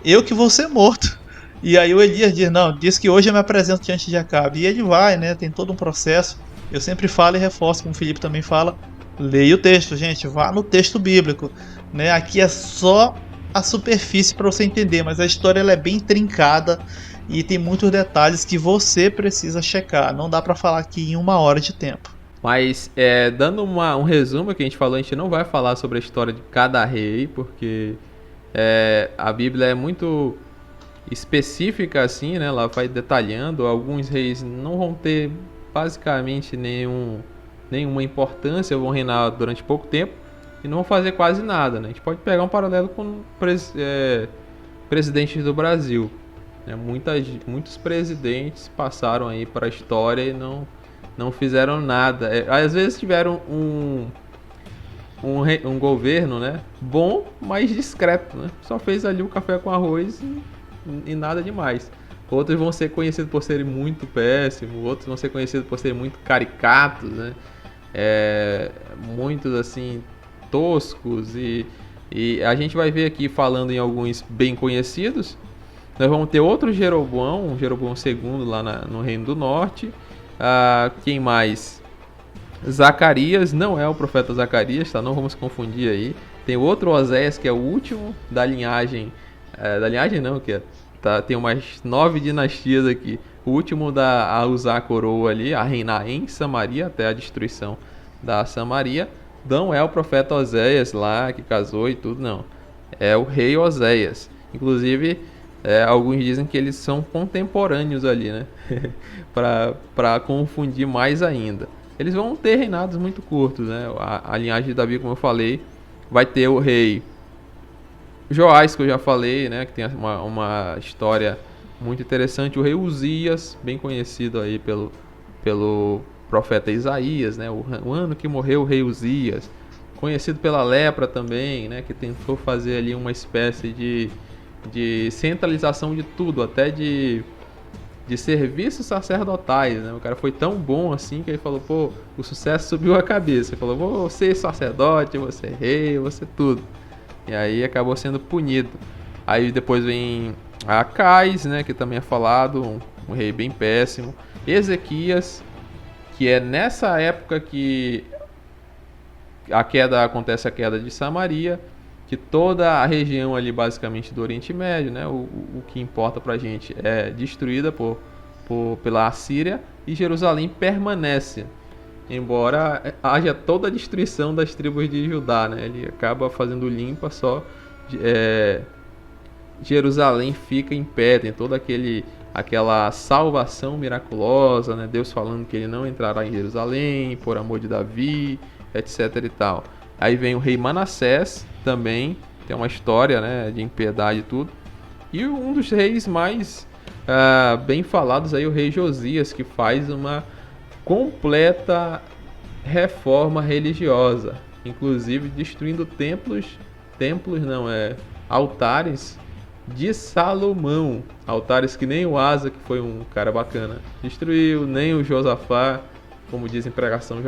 eu que vou ser morto. E aí o Elias diz: não, diz que hoje eu me apresento diante de Acabe. E ele vai, né, tem todo um processo. Eu sempre falo e reforço, como o Felipe também fala: leia o texto, gente, vá no texto bíblico, né? Aqui é só a superfície para você entender, mas a história ela é bem trincada e tem muitos detalhes que você precisa checar. Não dá para falar aqui em 1 hora de tempo. Mas, dando um resumo que a gente falou, a gente não vai falar sobre a história de cada rei, porque a Bíblia é muito específica assim, né? Ela vai detalhando. Alguns reis não vão ter basicamente nenhuma importância, vão reinar durante pouco tempo e não vão fazer quase nada, né? A gente pode pegar um paralelo com presidentes do Brasil, né? Muitos presidentes passaram aí para a história e não fizeram nada. Às vezes tiveram um governo, né, bom, mas discreto, né? Só fez ali o café com arroz e nada demais. Outros vão ser conhecidos por serem muito péssimos, outros vão ser conhecidos por serem muito caricatos, né? Muitos assim toscos, e a gente vai ver aqui, falando em alguns bem conhecidos, nós vamos ter outro Jeroboão, Jeroboão II lá no Reino do Norte. Quem mais? Zacarias, não é o profeta Zacarias, tá? Não vamos confundir aí. Tem outro Oséias, que é o último da linhagem, da linhagem não, que tem umas 9 dinastias aqui. O último a usar a coroa ali, a reinar em Samaria, até a destruição da Samaria. Não é o profeta Oséias lá, que casou e tudo, não. É o rei Oséias. Inclusive, alguns dizem que eles são contemporâneos ali, né? para confundir mais ainda. Eles vão ter reinados muito curtos, né? A linhagem de Davi, como eu falei, vai ter o rei Joás, que eu já falei, né? Que tem uma história muito interessante. O rei Uzias, bem conhecido aí pelo profeta Isaías, né? O ano que morreu o rei Uzias. Conhecido pela lepra também, né? Que tentou fazer ali uma espécie de centralização de tudo, até de serviços sacerdotais, né? O cara foi tão bom assim que ele falou: pô, o sucesso subiu a cabeça. Ele falou: vou ser sacerdote, vou ser rei, vou ser tudo. E aí acabou sendo punido. Aí depois vem Acais, né? Que também é falado, um rei bem péssimo. Ezequias, que é nessa época que acontece a queda de Samaria, que toda a região ali basicamente do Oriente Médio, né, o que importa pra gente, é destruída pela Assíria, e Jerusalém permanece, embora haja toda a destruição das tribos de Judá, né? Ele acaba fazendo limpa, só Jerusalém fica em pé, tem toda aquela salvação miraculosa, né? Deus falando que ele não entrará em Jerusalém por amor de Davi, etc e tal. Aí vem o rei Manassés, também tem uma história, né, de impiedade e tudo. E um dos reis mais bem falados aí, o rei Josias, que faz completa reforma religiosa, inclusive destruindo altares de Salomão, altares que nem o Asa, que foi um cara bacana, destruiu, nem o Josafá, como diz em pregação,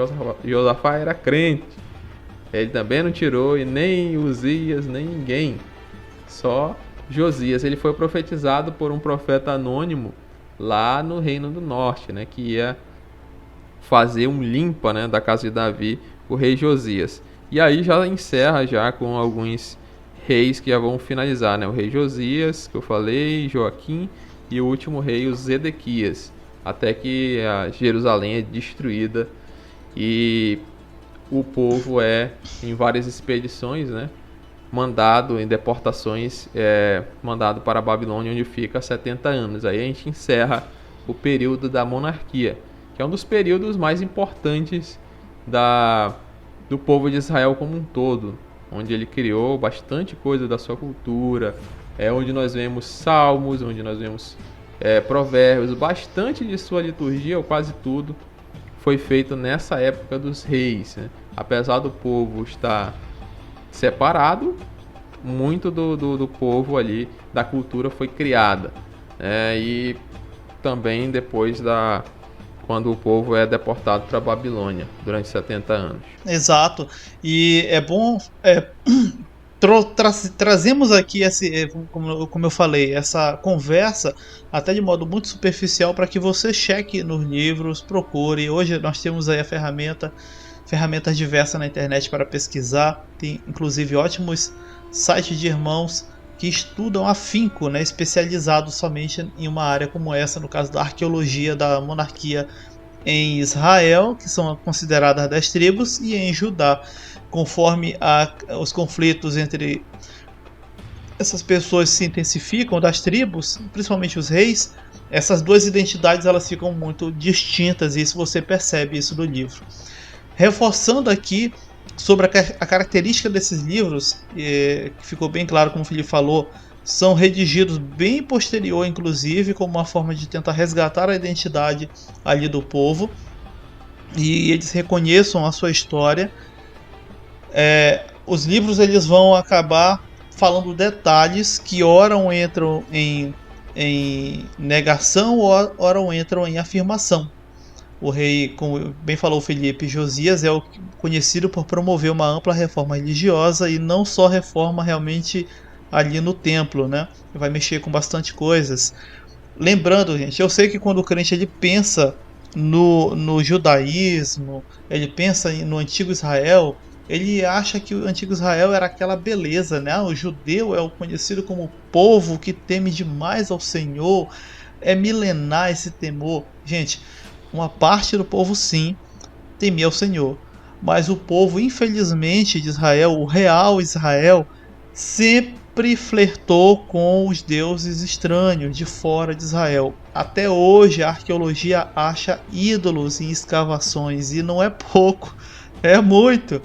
Josafá era crente, ele também não tirou, e nem Uzias, nem ninguém, só Josias. Ele foi profetizado por um profeta anônimo lá no Reino do Norte, né, que ia fazer um limpa, né, da casa de Davi, o rei Josias. E aí já encerra já com alguns reis que já vão finalizar, né, o rei Josias, que eu falei, Joaquim, e o último rei, o Zedequias, até que a Jerusalém é destruída e o povo em várias expedições, né, mandado em deportações, mandado para a Babilônia, onde fica 70 anos. Aí a gente encerra o período da monarquia, que é um dos períodos mais importantes do povo de Israel como um todo, onde ele criou bastante coisa da sua cultura, onde nós vemos salmos, onde nós vemos provérbios, bastante de sua liturgia, ou quase tudo, foi feito nessa época dos reis, né? Apesar do povo estar separado, muito do povo ali, da cultura foi criada, e também depois quando o povo é deportado para a Babilônia durante 70 anos. Exato, e é bom trazemos aqui como eu falei, essa conversa até de modo muito superficial para que você cheque nos livros, procure. Hoje nós temos aí ferramentas diversas na internet para pesquisar, tem inclusive ótimos sites de irmãos que estudam afinco, né, especializados somente em uma área como essa, no caso da arqueologia da monarquia em Israel, que são consideradas 10 tribos, e em Judá. Conforme os conflitos entre essas pessoas se intensificam, das tribos, principalmente os reis, essas duas identidades elas ficam muito distintas, e isso você percebe isso do livro. Reforçando aqui sobre a característica desses livros, que ficou bem claro, como o Felipe falou, são redigidos bem posterior, inclusive, como uma forma de tentar resgatar a identidade ali do povo, e eles reconheçam a sua história. Os livros eles vão acabar falando detalhes que ora entram em negação, ora entram em afirmação. O rei, como bem falou o Felipe, Josias é conhecido por promover uma ampla reforma religiosa, e não só reforma realmente ali no templo, né? Vai mexer com bastante coisas. Lembrando, gente, eu sei que quando o crente ele pensa no judaísmo, ele pensa no antigo Israel, ele acha que o antigo Israel era aquela beleza, né? O judeu é o conhecido como o povo que teme demais ao Senhor, é milenar esse temor. Gente, uma parte do povo sim temia ao Senhor, mas o povo, infelizmente, de Israel, o real Israel, sempre flertou com os deuses estranhos de fora de Israel. Até hoje a arqueologia acha ídolos em escavações, e não é pouco, é muito.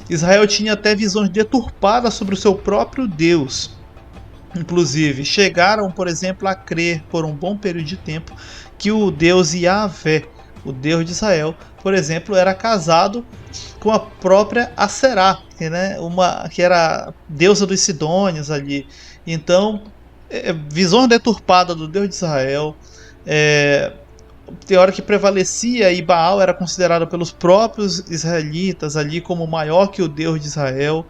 Israel tinha até visões deturpadas sobre o seu próprio Deus. Inclusive, chegaram, por exemplo, a crer por um bom período de tempo que o Deus Yahvé, o Deus de Israel, por exemplo, era casado com a própria Aserá, que era deusa dos Sidônios ali. Então, visão deturpada do Deus de Israel, teoria que prevalecia, e Baal era considerado pelos próprios israelitas ali como maior que o Deus de Israel,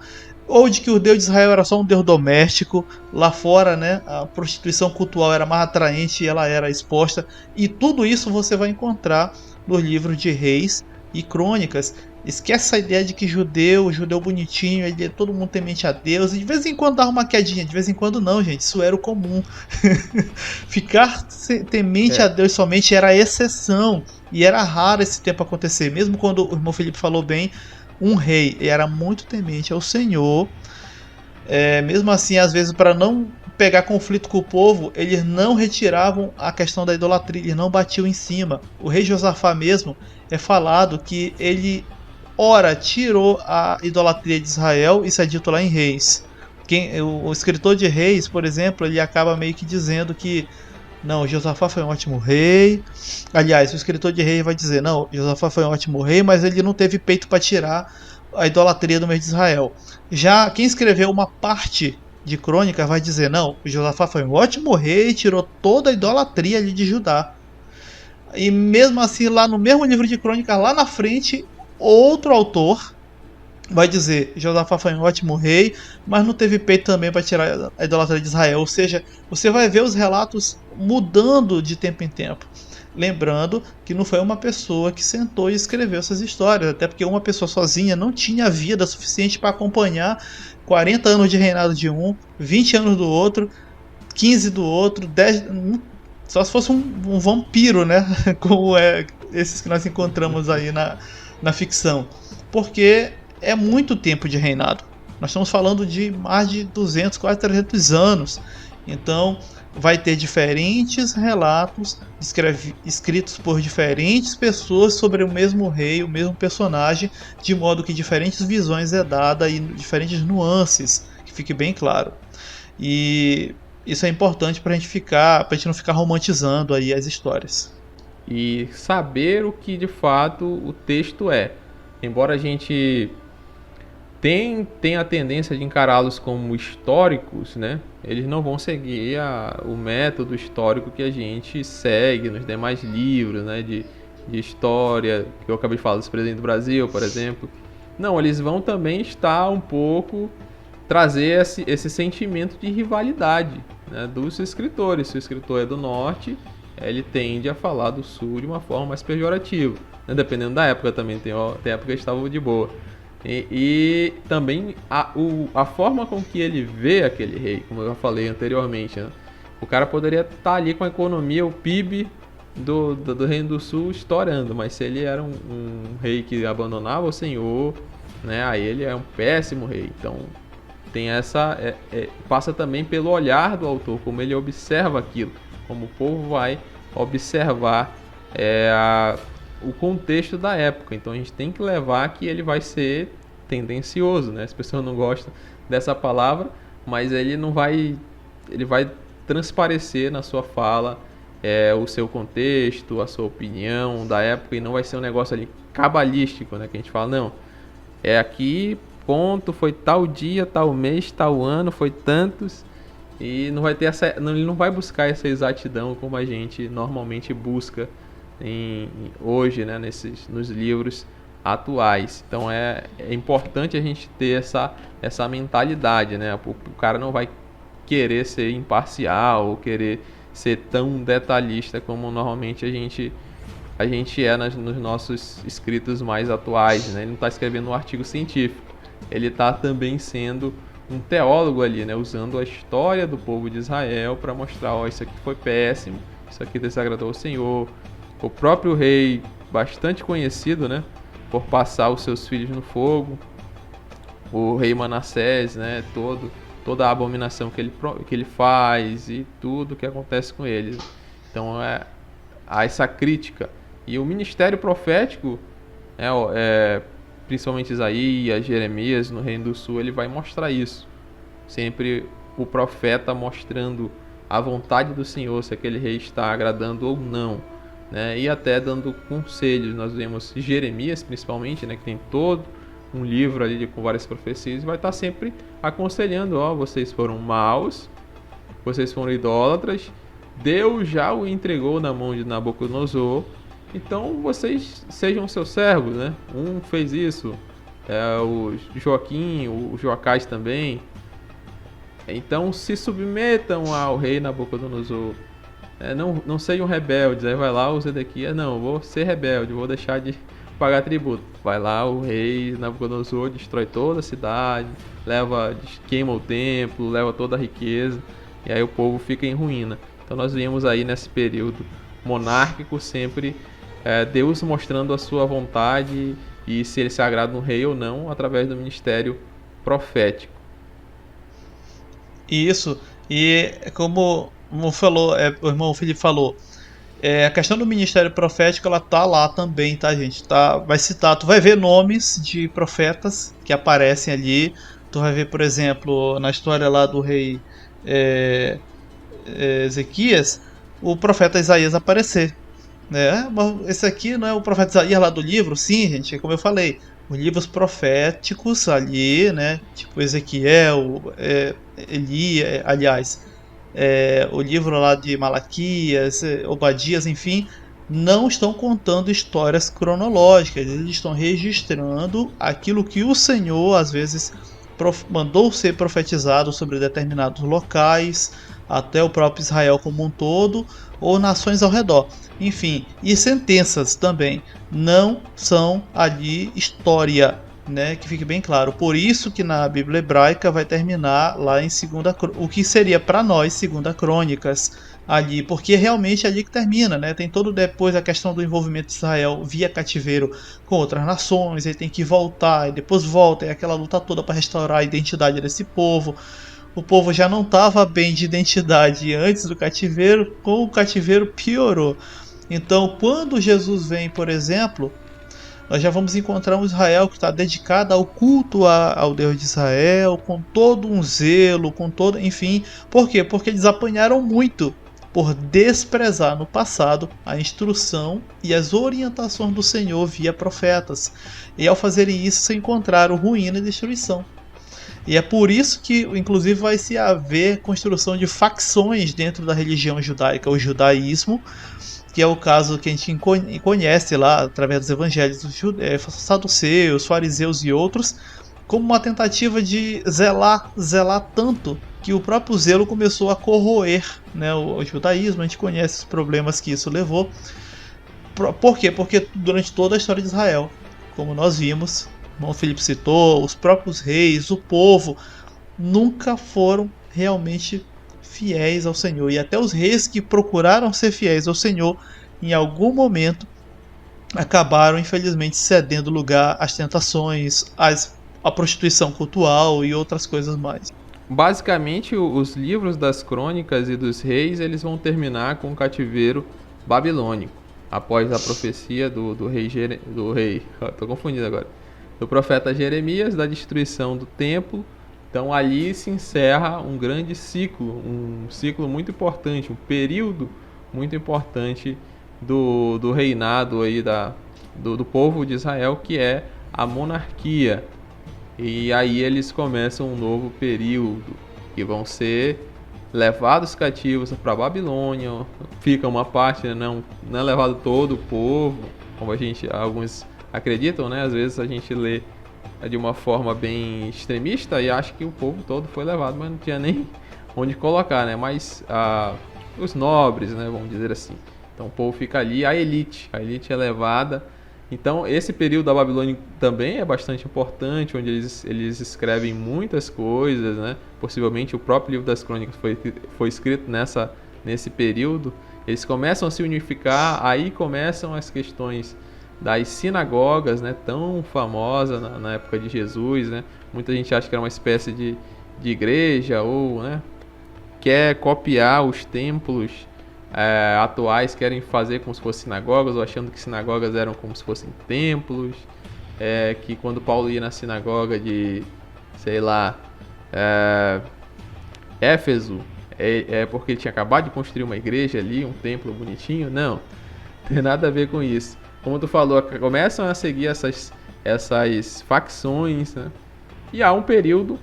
ou de que o Deus de Israel era só um Deus doméstico. Lá fora, né, a prostituição cultural era mais atraente e ela era exposta. E tudo isso você vai encontrar nos livros de Reis e Crônicas. Esquece essa ideia de que judeu bonitinho, ele é todo mundo temente a Deus, e de vez em quando dá uma quedinha, de vez em quando não, gente, isso era o comum. Ficar temente a Deus somente era a exceção, e era raro esse tempo acontecer. Mesmo quando o irmão Felipe falou bem, um rei era muito temente ao Senhor, mesmo assim, às vezes, para não pegar conflito com o povo, eles não retiravam a questão da idolatria, eles não batiam em cima. O rei Josafá mesmo, é falado que ele tirou a idolatria de Israel. Isso é dito lá em Reis. O escritor de Reis, por exemplo, ele acaba meio que dizendo que não, Josafá foi um ótimo rei. Aliás, o escritor de Reis vai dizer, não, Josafá foi um ótimo rei, mas ele não teve peito para tirar a idolatria do meio de Israel. Já quem escreveu uma parte de crônica vai dizer, não, Josafá foi um ótimo rei, tirou toda a idolatria ali de Judá. E mesmo assim, lá no mesmo livro de crônicas, lá na frente, outro autor vai dizer, Josafá foi um ótimo rei, mas não teve peito também para tirar a idolatria de Israel. Ou seja, você vai ver os relatos mudando de tempo em tempo. Lembrando que não foi uma pessoa que sentou e escreveu essas histórias, até porque uma pessoa sozinha não tinha vida suficiente para acompanhar 40 anos de reinado de um, 20 anos do outro, 15 do outro, 10... Só se fosse um vampiro, né? Como é esses que nós encontramos aí na ficção. Porque é muito tempo de reinado. Nós estamos falando de mais de 200, quase 300 anos. Então, vai ter diferentes relatos escritos por diferentes pessoas sobre o mesmo rei, o mesmo personagem, de modo que diferentes visões é dada e diferentes nuances, que fique bem claro. E isso é importante para a gente não ficar romantizando aí as histórias. E saber o que de fato o texto é. Embora a gente tenha a tendência de encará-los como históricos, né? Eles não vão seguir o método histórico que a gente segue nos demais livros, né? De história, que eu acabei de falar dos presidentes do Brasil, por exemplo. Não, eles vão também estar um pouco trazer esse sentimento de rivalidade, né, dos escritores. Se o escritor é do norte, ele tende a falar do sul de uma forma mais pejorativa, né, dependendo da época também. Tem época que estava de boa. E também a forma com que ele vê aquele rei, como eu já falei anteriormente, né? O cara poderia estar ali com a economia, o PIB do Reino do Sul estourando, mas se ele era um rei que abandonava o senhor, né, aí ele é um péssimo rei. Então tem passa também pelo olhar do autor, como ele observa aquilo, como o povo vai observar o contexto da época. Então a gente tem que levar que ele vai ser tendencioso, né? As pessoas não gostam dessa palavra, mas ele vai transparecer na sua fala o seu contexto, a sua opinião da época, e não vai ser um negócio ali cabalístico, né? Que a gente fala, não, aqui, ponto, foi tal dia, tal mês, tal ano, foi tantos, e não vai ter ele não vai buscar essa exatidão como a gente normalmente busca hoje, né, nos livros atuais. Então é importante a gente ter essa mentalidade, né? O cara não vai querer ser imparcial ou querer ser tão detalhista como normalmente a gente é nos nossos escritos mais atuais, né? Ele não está escrevendo um artigo científico, ele está também sendo um teólogo ali, né? Usando a história do povo de Israel para mostrar, isso aqui foi péssimo, isso aqui desagradou ao Senhor. O próprio rei, bastante conhecido, né, por passar os seus filhos no fogo, o rei Manassés, né, toda a abominação que ele faz e tudo que acontece com ele. Então há essa crítica. E o ministério profético, principalmente Isaías, Jeremias, no Reino do Sul, ele vai mostrar isso. Sempre o profeta mostrando a vontade do Senhor, se aquele rei está agradando ou não, né? E até dando conselhos. Nós vemos Jeremias, principalmente, né, que tem todo um livro ali com várias profecias, e vai estar sempre aconselhando, vocês foram maus, vocês foram idólatras, Deus já o entregou na mão de Nabucodonosor, então vocês sejam seus servos, né? Um fez isso, o Joaquim, o Joacás também. Então se submetam ao rei Nabucodonosor, não sejam rebeldes. Aí vai lá o Zedequias, não, vou ser rebelde, vou deixar de pagar tributo. Vai lá o rei Nabucodonosor, destrói toda a cidade, queima o templo, leva toda a riqueza, e aí o povo fica em ruína. Então nós vemos aí nesse período monárquico sempre Deus mostrando a sua vontade e se ele se agrada no rei ou não, através do ministério profético. Isso, e como falou, o irmão Felipe falou, a questão do ministério profético, ela tá lá também, tá, gente? Vai citar, tu vai ver nomes de profetas que aparecem ali. Tu vai ver, por exemplo, na história lá do rei Ezequias, o profeta Isaías aparecer. Né? Esse aqui não é o profeta Isaías lá do livro? Sim, gente, como eu falei, os livros proféticos ali, né? Tipo Ezequiel, Elias, aliás, o livro lá de Malaquias, Obadias, enfim, não estão contando histórias cronológicas, eles estão registrando aquilo que o Senhor às vezes mandou ser profetizado sobre determinados locais, até o próprio Israel como um todo, ou nações ao redor. Enfim, e sentenças também não são ali história, né, que fique bem claro. Por isso que na Bíblia hebraica vai terminar lá em segunda, o que seria para nós segunda Crônicas ali, porque realmente é ali que termina, né? Tem todo depois a questão do envolvimento de Israel via cativeiro com outras nações, ele tem que voltar e depois volta, e aquela luta toda para restaurar a identidade desse povo. O povo já não estava bem de identidade antes do cativeiro, com o cativeiro piorou. Então, quando Jesus vem, por exemplo, nós já vamos encontrar um Israel que está dedicado ao culto ao Deus de Israel, com todo um zelo, com todo, enfim. Por quê? Porque eles apanharam muito por desprezar no passado a instrução e as orientações do Senhor via profetas. E ao fazerem isso, se encontraram ruína e destruição. E é por isso que, inclusive, vai se haver construção de facções dentro da religião judaica, o judaísmo, que é o caso que a gente conhece lá através dos evangelhos dos saduceus, fariseus e outros, como uma tentativa de zelar tanto que o próprio zelo começou a corroer, né, o judaísmo. A gente conhece os problemas que isso levou. Por quê? Porque durante toda a história de Israel, como nós vimos, o irmão Felipe citou, os próprios reis, o povo, nunca foram realmente fiéis ao Senhor. E até os reis que procuraram ser fiéis ao Senhor, em algum momento, acabaram, infelizmente, cedendo lugar às tentações, à prostituição cultural e outras coisas mais. Basicamente, os livros das crônicas e dos reis, eles vão terminar com o cativeiro babilônico, após a profecia do rei, tô confundindo agora, do profeta Jeremias, da destruição do templo. Então ali se encerra um grande ciclo, um ciclo muito importante, um período muito importante do reinado aí do povo de Israel, que é a monarquia. E aí eles começam um novo período, que vão ser levados cativos para a Babilônia. Fica uma parte, né, não é levado todo o povo, como alguns acreditam, né? Às vezes a gente lê de uma forma bem extremista e acha que o povo todo foi levado, mas não tinha nem onde colocar, né? Mas os nobres, né, vamos dizer assim. Então o povo fica ali, a elite é levada. Então esse período da Babilônia também é bastante importante, onde eles escrevem muitas coisas, né? Possivelmente o próprio livro das crônicas foi escrito nesse período. Eles começam a se unificar, aí começam as questões das sinagogas, né, tão famosa na época de Jesus, né? Muita gente acha que era uma espécie de igreja, ou, né, quer copiar os templos atuais, querem fazer como se fossem sinagogas, ou achando que sinagogas eram como se fossem templos, que quando Paulo ia na sinagoga de, sei lá, Éfeso, porque ele tinha acabado de construir uma igreja ali, um templo bonitinho. Não, tem nada a ver com isso. Como tu falou, começam a seguir essas facções, né? E há um período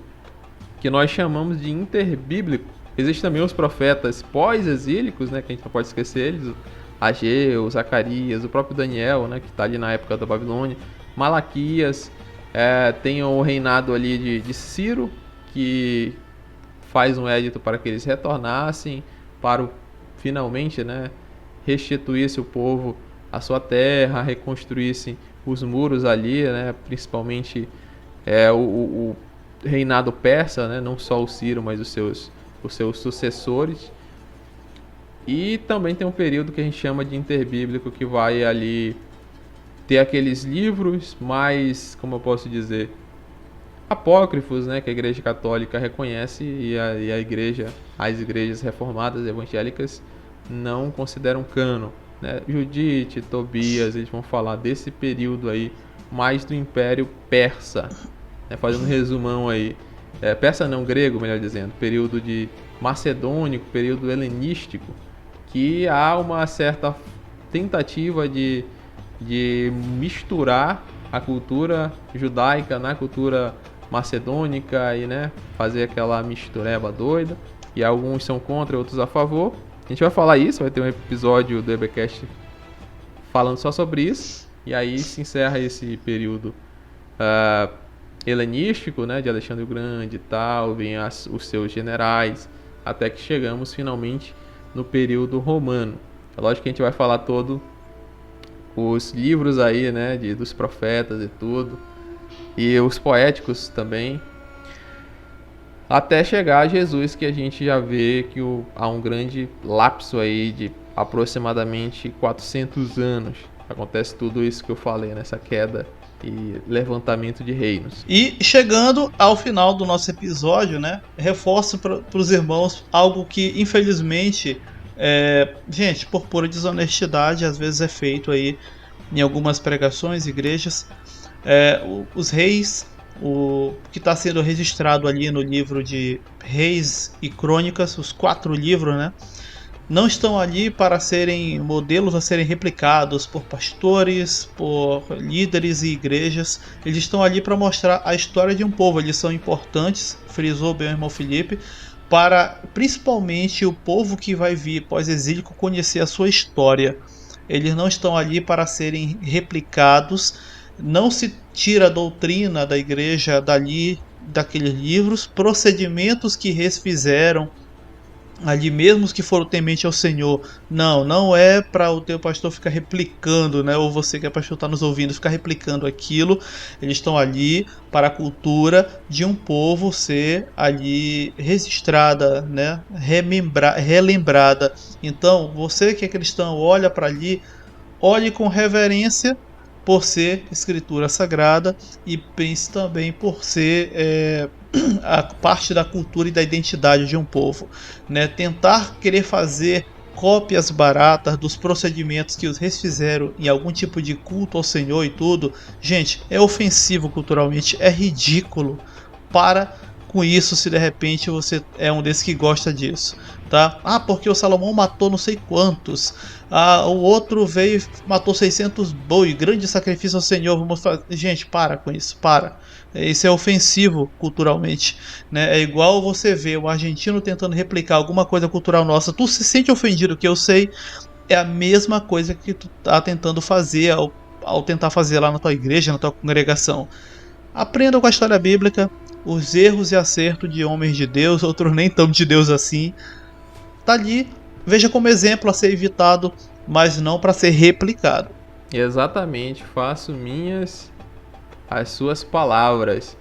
que nós chamamos de interbíblico. Existem também os profetas pós-exílicos, né, que a gente não pode esquecer eles, Ageu, Zacarias, o próprio Daniel, né, que está ali na época da Babilônia, Malaquias, tem o reinado ali de Ciro, que faz um edito para que eles retornassem, para finalmente, né, restituir-se o povo a sua terra, reconstruíssem os muros ali, né, principalmente o reinado persa, né, não só o Ciro, mas os seus sucessores. E também tem um período que a gente chama de interbíblico, que vai ali ter aqueles livros mais, como eu posso dizer, apócrifos, né, que a Igreja Católica reconhece e as igrejas reformadas evangélicas não consideram cânon, né? Judite, Tobias, eles vão falar desse período aí, mais do Império Persa, né? Fazendo um resumão aí, persa não, grego, melhor dizendo, período de macedônico, período helenístico, que há uma certa tentativa de misturar a cultura judaica na cultura macedônica e, né, fazer aquela mistureba doida. E alguns são contra, outros a favor. A gente vai falar isso, vai ter um episódio do EBcast falando só sobre isso. E aí se encerra esse período helenístico, né, de Alexandre o Grande e tal, vem os seus generais, até que chegamos finalmente no período romano. É lógico que a gente vai falar todo os livros aí, né, dos profetas e tudo, e os poéticos também, até chegar a Jesus, que a gente já vê que há um grande lapso aí de aproximadamente 400 anos. Acontece tudo isso que eu falei, nessa queda e levantamento de reinos. E chegando ao final do nosso episódio, né, reforço para os irmãos algo que infelizmente, gente, por pura desonestidade, às vezes é feito aí em algumas pregações, igrejas. Os reis, o que está sendo registrado ali no livro de Reis e Crônicas, os 4 livros, né, não estão ali para serem modelos a serem replicados por pastores, por líderes e igrejas. Eles estão ali para mostrar a história de um povo. Eles são importantes, frisou bem o irmão Felipe, para principalmente o povo que vai vir pós-exílico conhecer a sua história. Eles não estão ali para serem replicados. Não se tira a doutrina da igreja dali, daqueles livros, procedimentos que reis fizeram ali mesmo, que foram temente ao Senhor. Não é para o teu pastor ficar replicando, né? Ou você que é pastor está nos ouvindo, ficar replicando aquilo. Eles estão ali para a cultura de um povo ser ali registrada, né? Relembrada. Então, você que é cristão, olha para ali, olhe com reverência, por ser escritura sagrada, e pense também por ser a parte da cultura e da identidade de um povo, né? Tentar querer fazer cópias baratas dos procedimentos que os reis fizeram em algum tipo de culto ao Senhor e tudo, gente, é ofensivo culturalmente, é ridículo. Para com isso se de repente você é um desses que gosta disso, tá? Porque o Salomão matou não sei quantos, o outro veio e matou 600 boi, grande sacrifício ao Senhor. Vamos fazer. Gente, para com isso, para. Isso é ofensivo culturalmente, né? É igual você ver o argentino tentando replicar alguma coisa cultural nossa, tu se sente ofendido, que eu sei. É a mesma coisa que tu tá tentando fazer ao tentar fazer lá na tua igreja, na tua congregação. Aprenda com a história bíblica, os erros e acertos de homens de Deus, outros nem tão de Deus assim. Tá ali, veja como exemplo a ser evitado, mas não para ser replicado. Exatamente, faço minhas as suas palavras.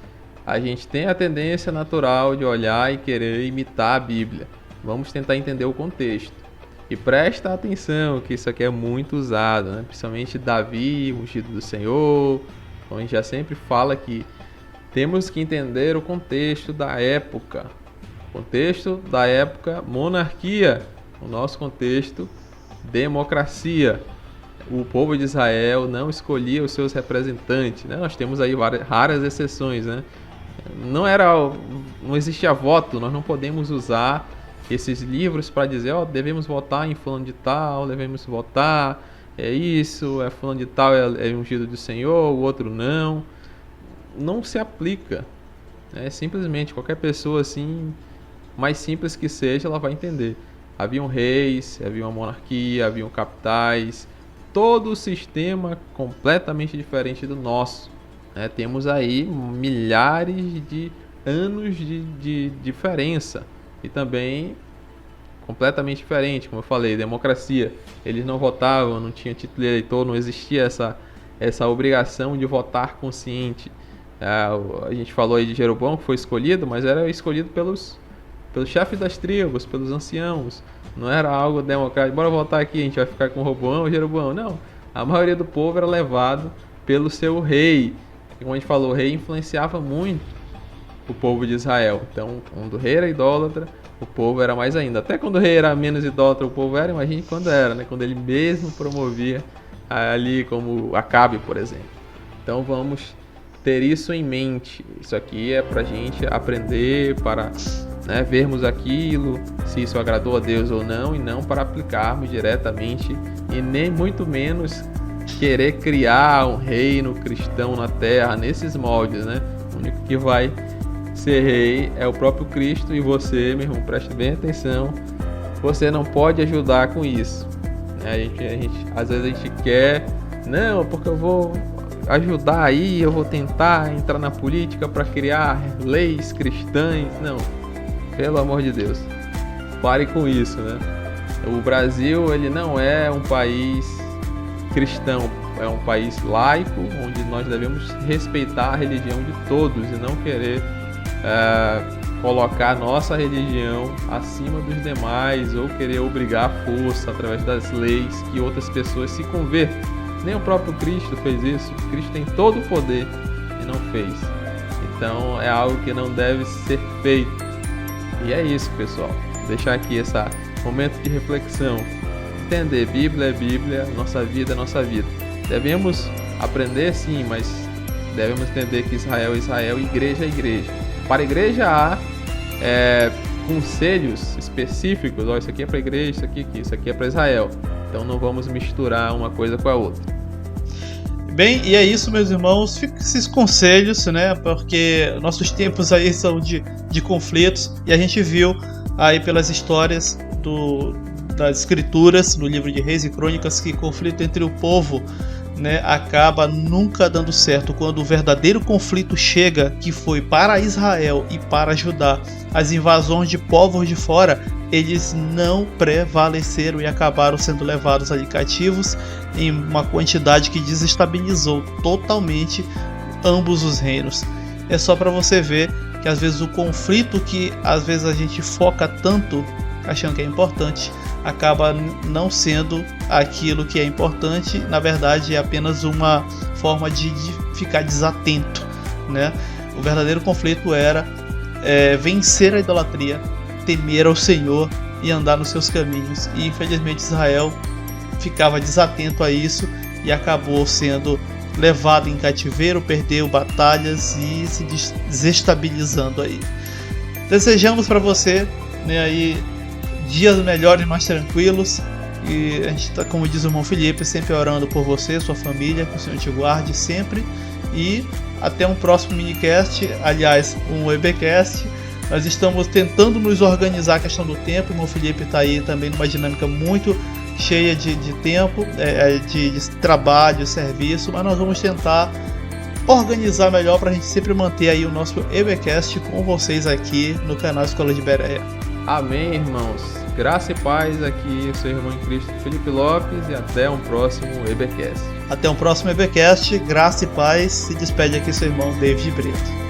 A gente tem a tendência natural de olhar e querer imitar a Bíblia. Vamos tentar entender o contexto. E presta atenção que isso aqui é muito usado, né? Principalmente Davi, ungido do Senhor. Então a gente já sempre fala que temos que entender o contexto da época. O contexto da época, monarquia. O nosso contexto, democracia. O povo de Israel não escolhia os seus representantes, né? Nós temos aí raras exceções, né? Não existia voto, nós não podemos usar esses livros para dizer, devemos votar em fulano de tal, devemos votar, fulano de tal é ungido do Senhor, o outro não. Não se aplica, né? Simplesmente qualquer pessoa assim, mais simples que seja, ela vai entender. Haviam reis, havia uma monarquia, haviam capitais, todo o sistema completamente diferente do nosso, né? Temos aí milhares de anos de diferença e também completamente diferente, como eu falei, democracia. Eles não votavam, não tinha título de eleitor, não existia essa obrigação de votar consciente. A gente falou aí de Jeroboão, que foi escolhido, mas era escolhido pelos chefes das tribos, pelos anciãos. Não era algo democrático. Bora voltar aqui, a gente vai ficar com Roboão ou Jeroboão. Não. A maioria do povo era levado pelo seu rei. E como a gente falou, o rei influenciava muito o povo de Israel. Então, quando o rei era idólatra, o povo era mais ainda. Até quando o rei era menos idólatra, o povo era. Imagine quando era, né? Quando ele mesmo promovia ali, como Acabe, por exemplo. Então, vamos ter isso em mente. Isso aqui é pra gente aprender, para né, vermos aquilo, se isso agradou a Deus ou não, e não para aplicarmos diretamente, e nem muito menos querer criar um reino cristão na terra nesses moldes, né? O único que vai ser rei é o próprio Cristo, e você, meu irmão, preste bem atenção, você não pode ajudar com isso. Às vezes a gente quer, não, porque eu vou ajudar aí, eu vou tentar entrar na política para criar leis cristãs. Não, pelo amor de Deus, pare com isso, né? O Brasil, ele não é um país cristão, é um país laico, onde nós devemos respeitar a religião de todos e não querer colocar a nossa religião acima dos demais, ou querer obrigar à força através das leis que outras pessoas se convertam. Nem o próprio Cristo fez isso. Cristo tem todo o poder e não fez. Então é algo que não deve ser feito. E é isso, pessoal. Vou deixar aqui esse momento de reflexão. Entender, Bíblia é Bíblia, nossa vida é nossa vida. Devemos aprender sim, mas devemos entender que Israel é Israel, igreja é igreja. Para a igreja há conselhos específicos. Isso aqui é para a igreja, isso aqui é para Israel. Então não vamos misturar uma coisa com a outra. Bem, e é isso, meus irmãos. Fica esses conselhos, né? Porque nossos tempos aí são de conflitos, e a gente viu aí pelas histórias das escrituras, no livro de Reis e Crônicas, que conflito entre o povo, né, acaba nunca dando certo. Quando o verdadeiro conflito chega, que foi para Israel e para Judá, as invasões de povos de fora, eles não prevaleceram e acabaram sendo levados ali cativos em uma quantidade que desestabilizou totalmente ambos os reinos. É só para você ver que às vezes o conflito que às vezes a gente foca tanto achando que é importante, acaba não sendo aquilo que é importante. Na verdade é apenas uma forma de ficar desatento, né? O verdadeiro conflito era vencer a idolatria, temer ao Senhor e andar nos seus caminhos. E infelizmente Israel ficava desatento a isso e acabou sendo levado em cativeiro, perdeu batalhas e se desestabilizando aí. Desejamos para você, né, aí dias melhores e mais tranquilos, e a gente está, como diz o irmão Felipe, sempre orando por você, sua família, que o Senhor te guarde sempre, e até um próximo minicast, aliás, um EBcast. Nós estamos tentando nos organizar a questão do tempo, o irmão Felipe está aí também numa dinâmica muito cheia de tempo, de trabalho, serviço, mas nós vamos tentar organizar melhor para a gente sempre manter aí o nosso EBcast com vocês aqui no canal Escola de Bereia. Amém, irmãos. Graça e paz, aqui o seu irmão em Cristo Felipe Lopes, e até um próximo EBcast. Até um próximo EBcast, graça e paz. Se despede aqui seu irmão David Brito.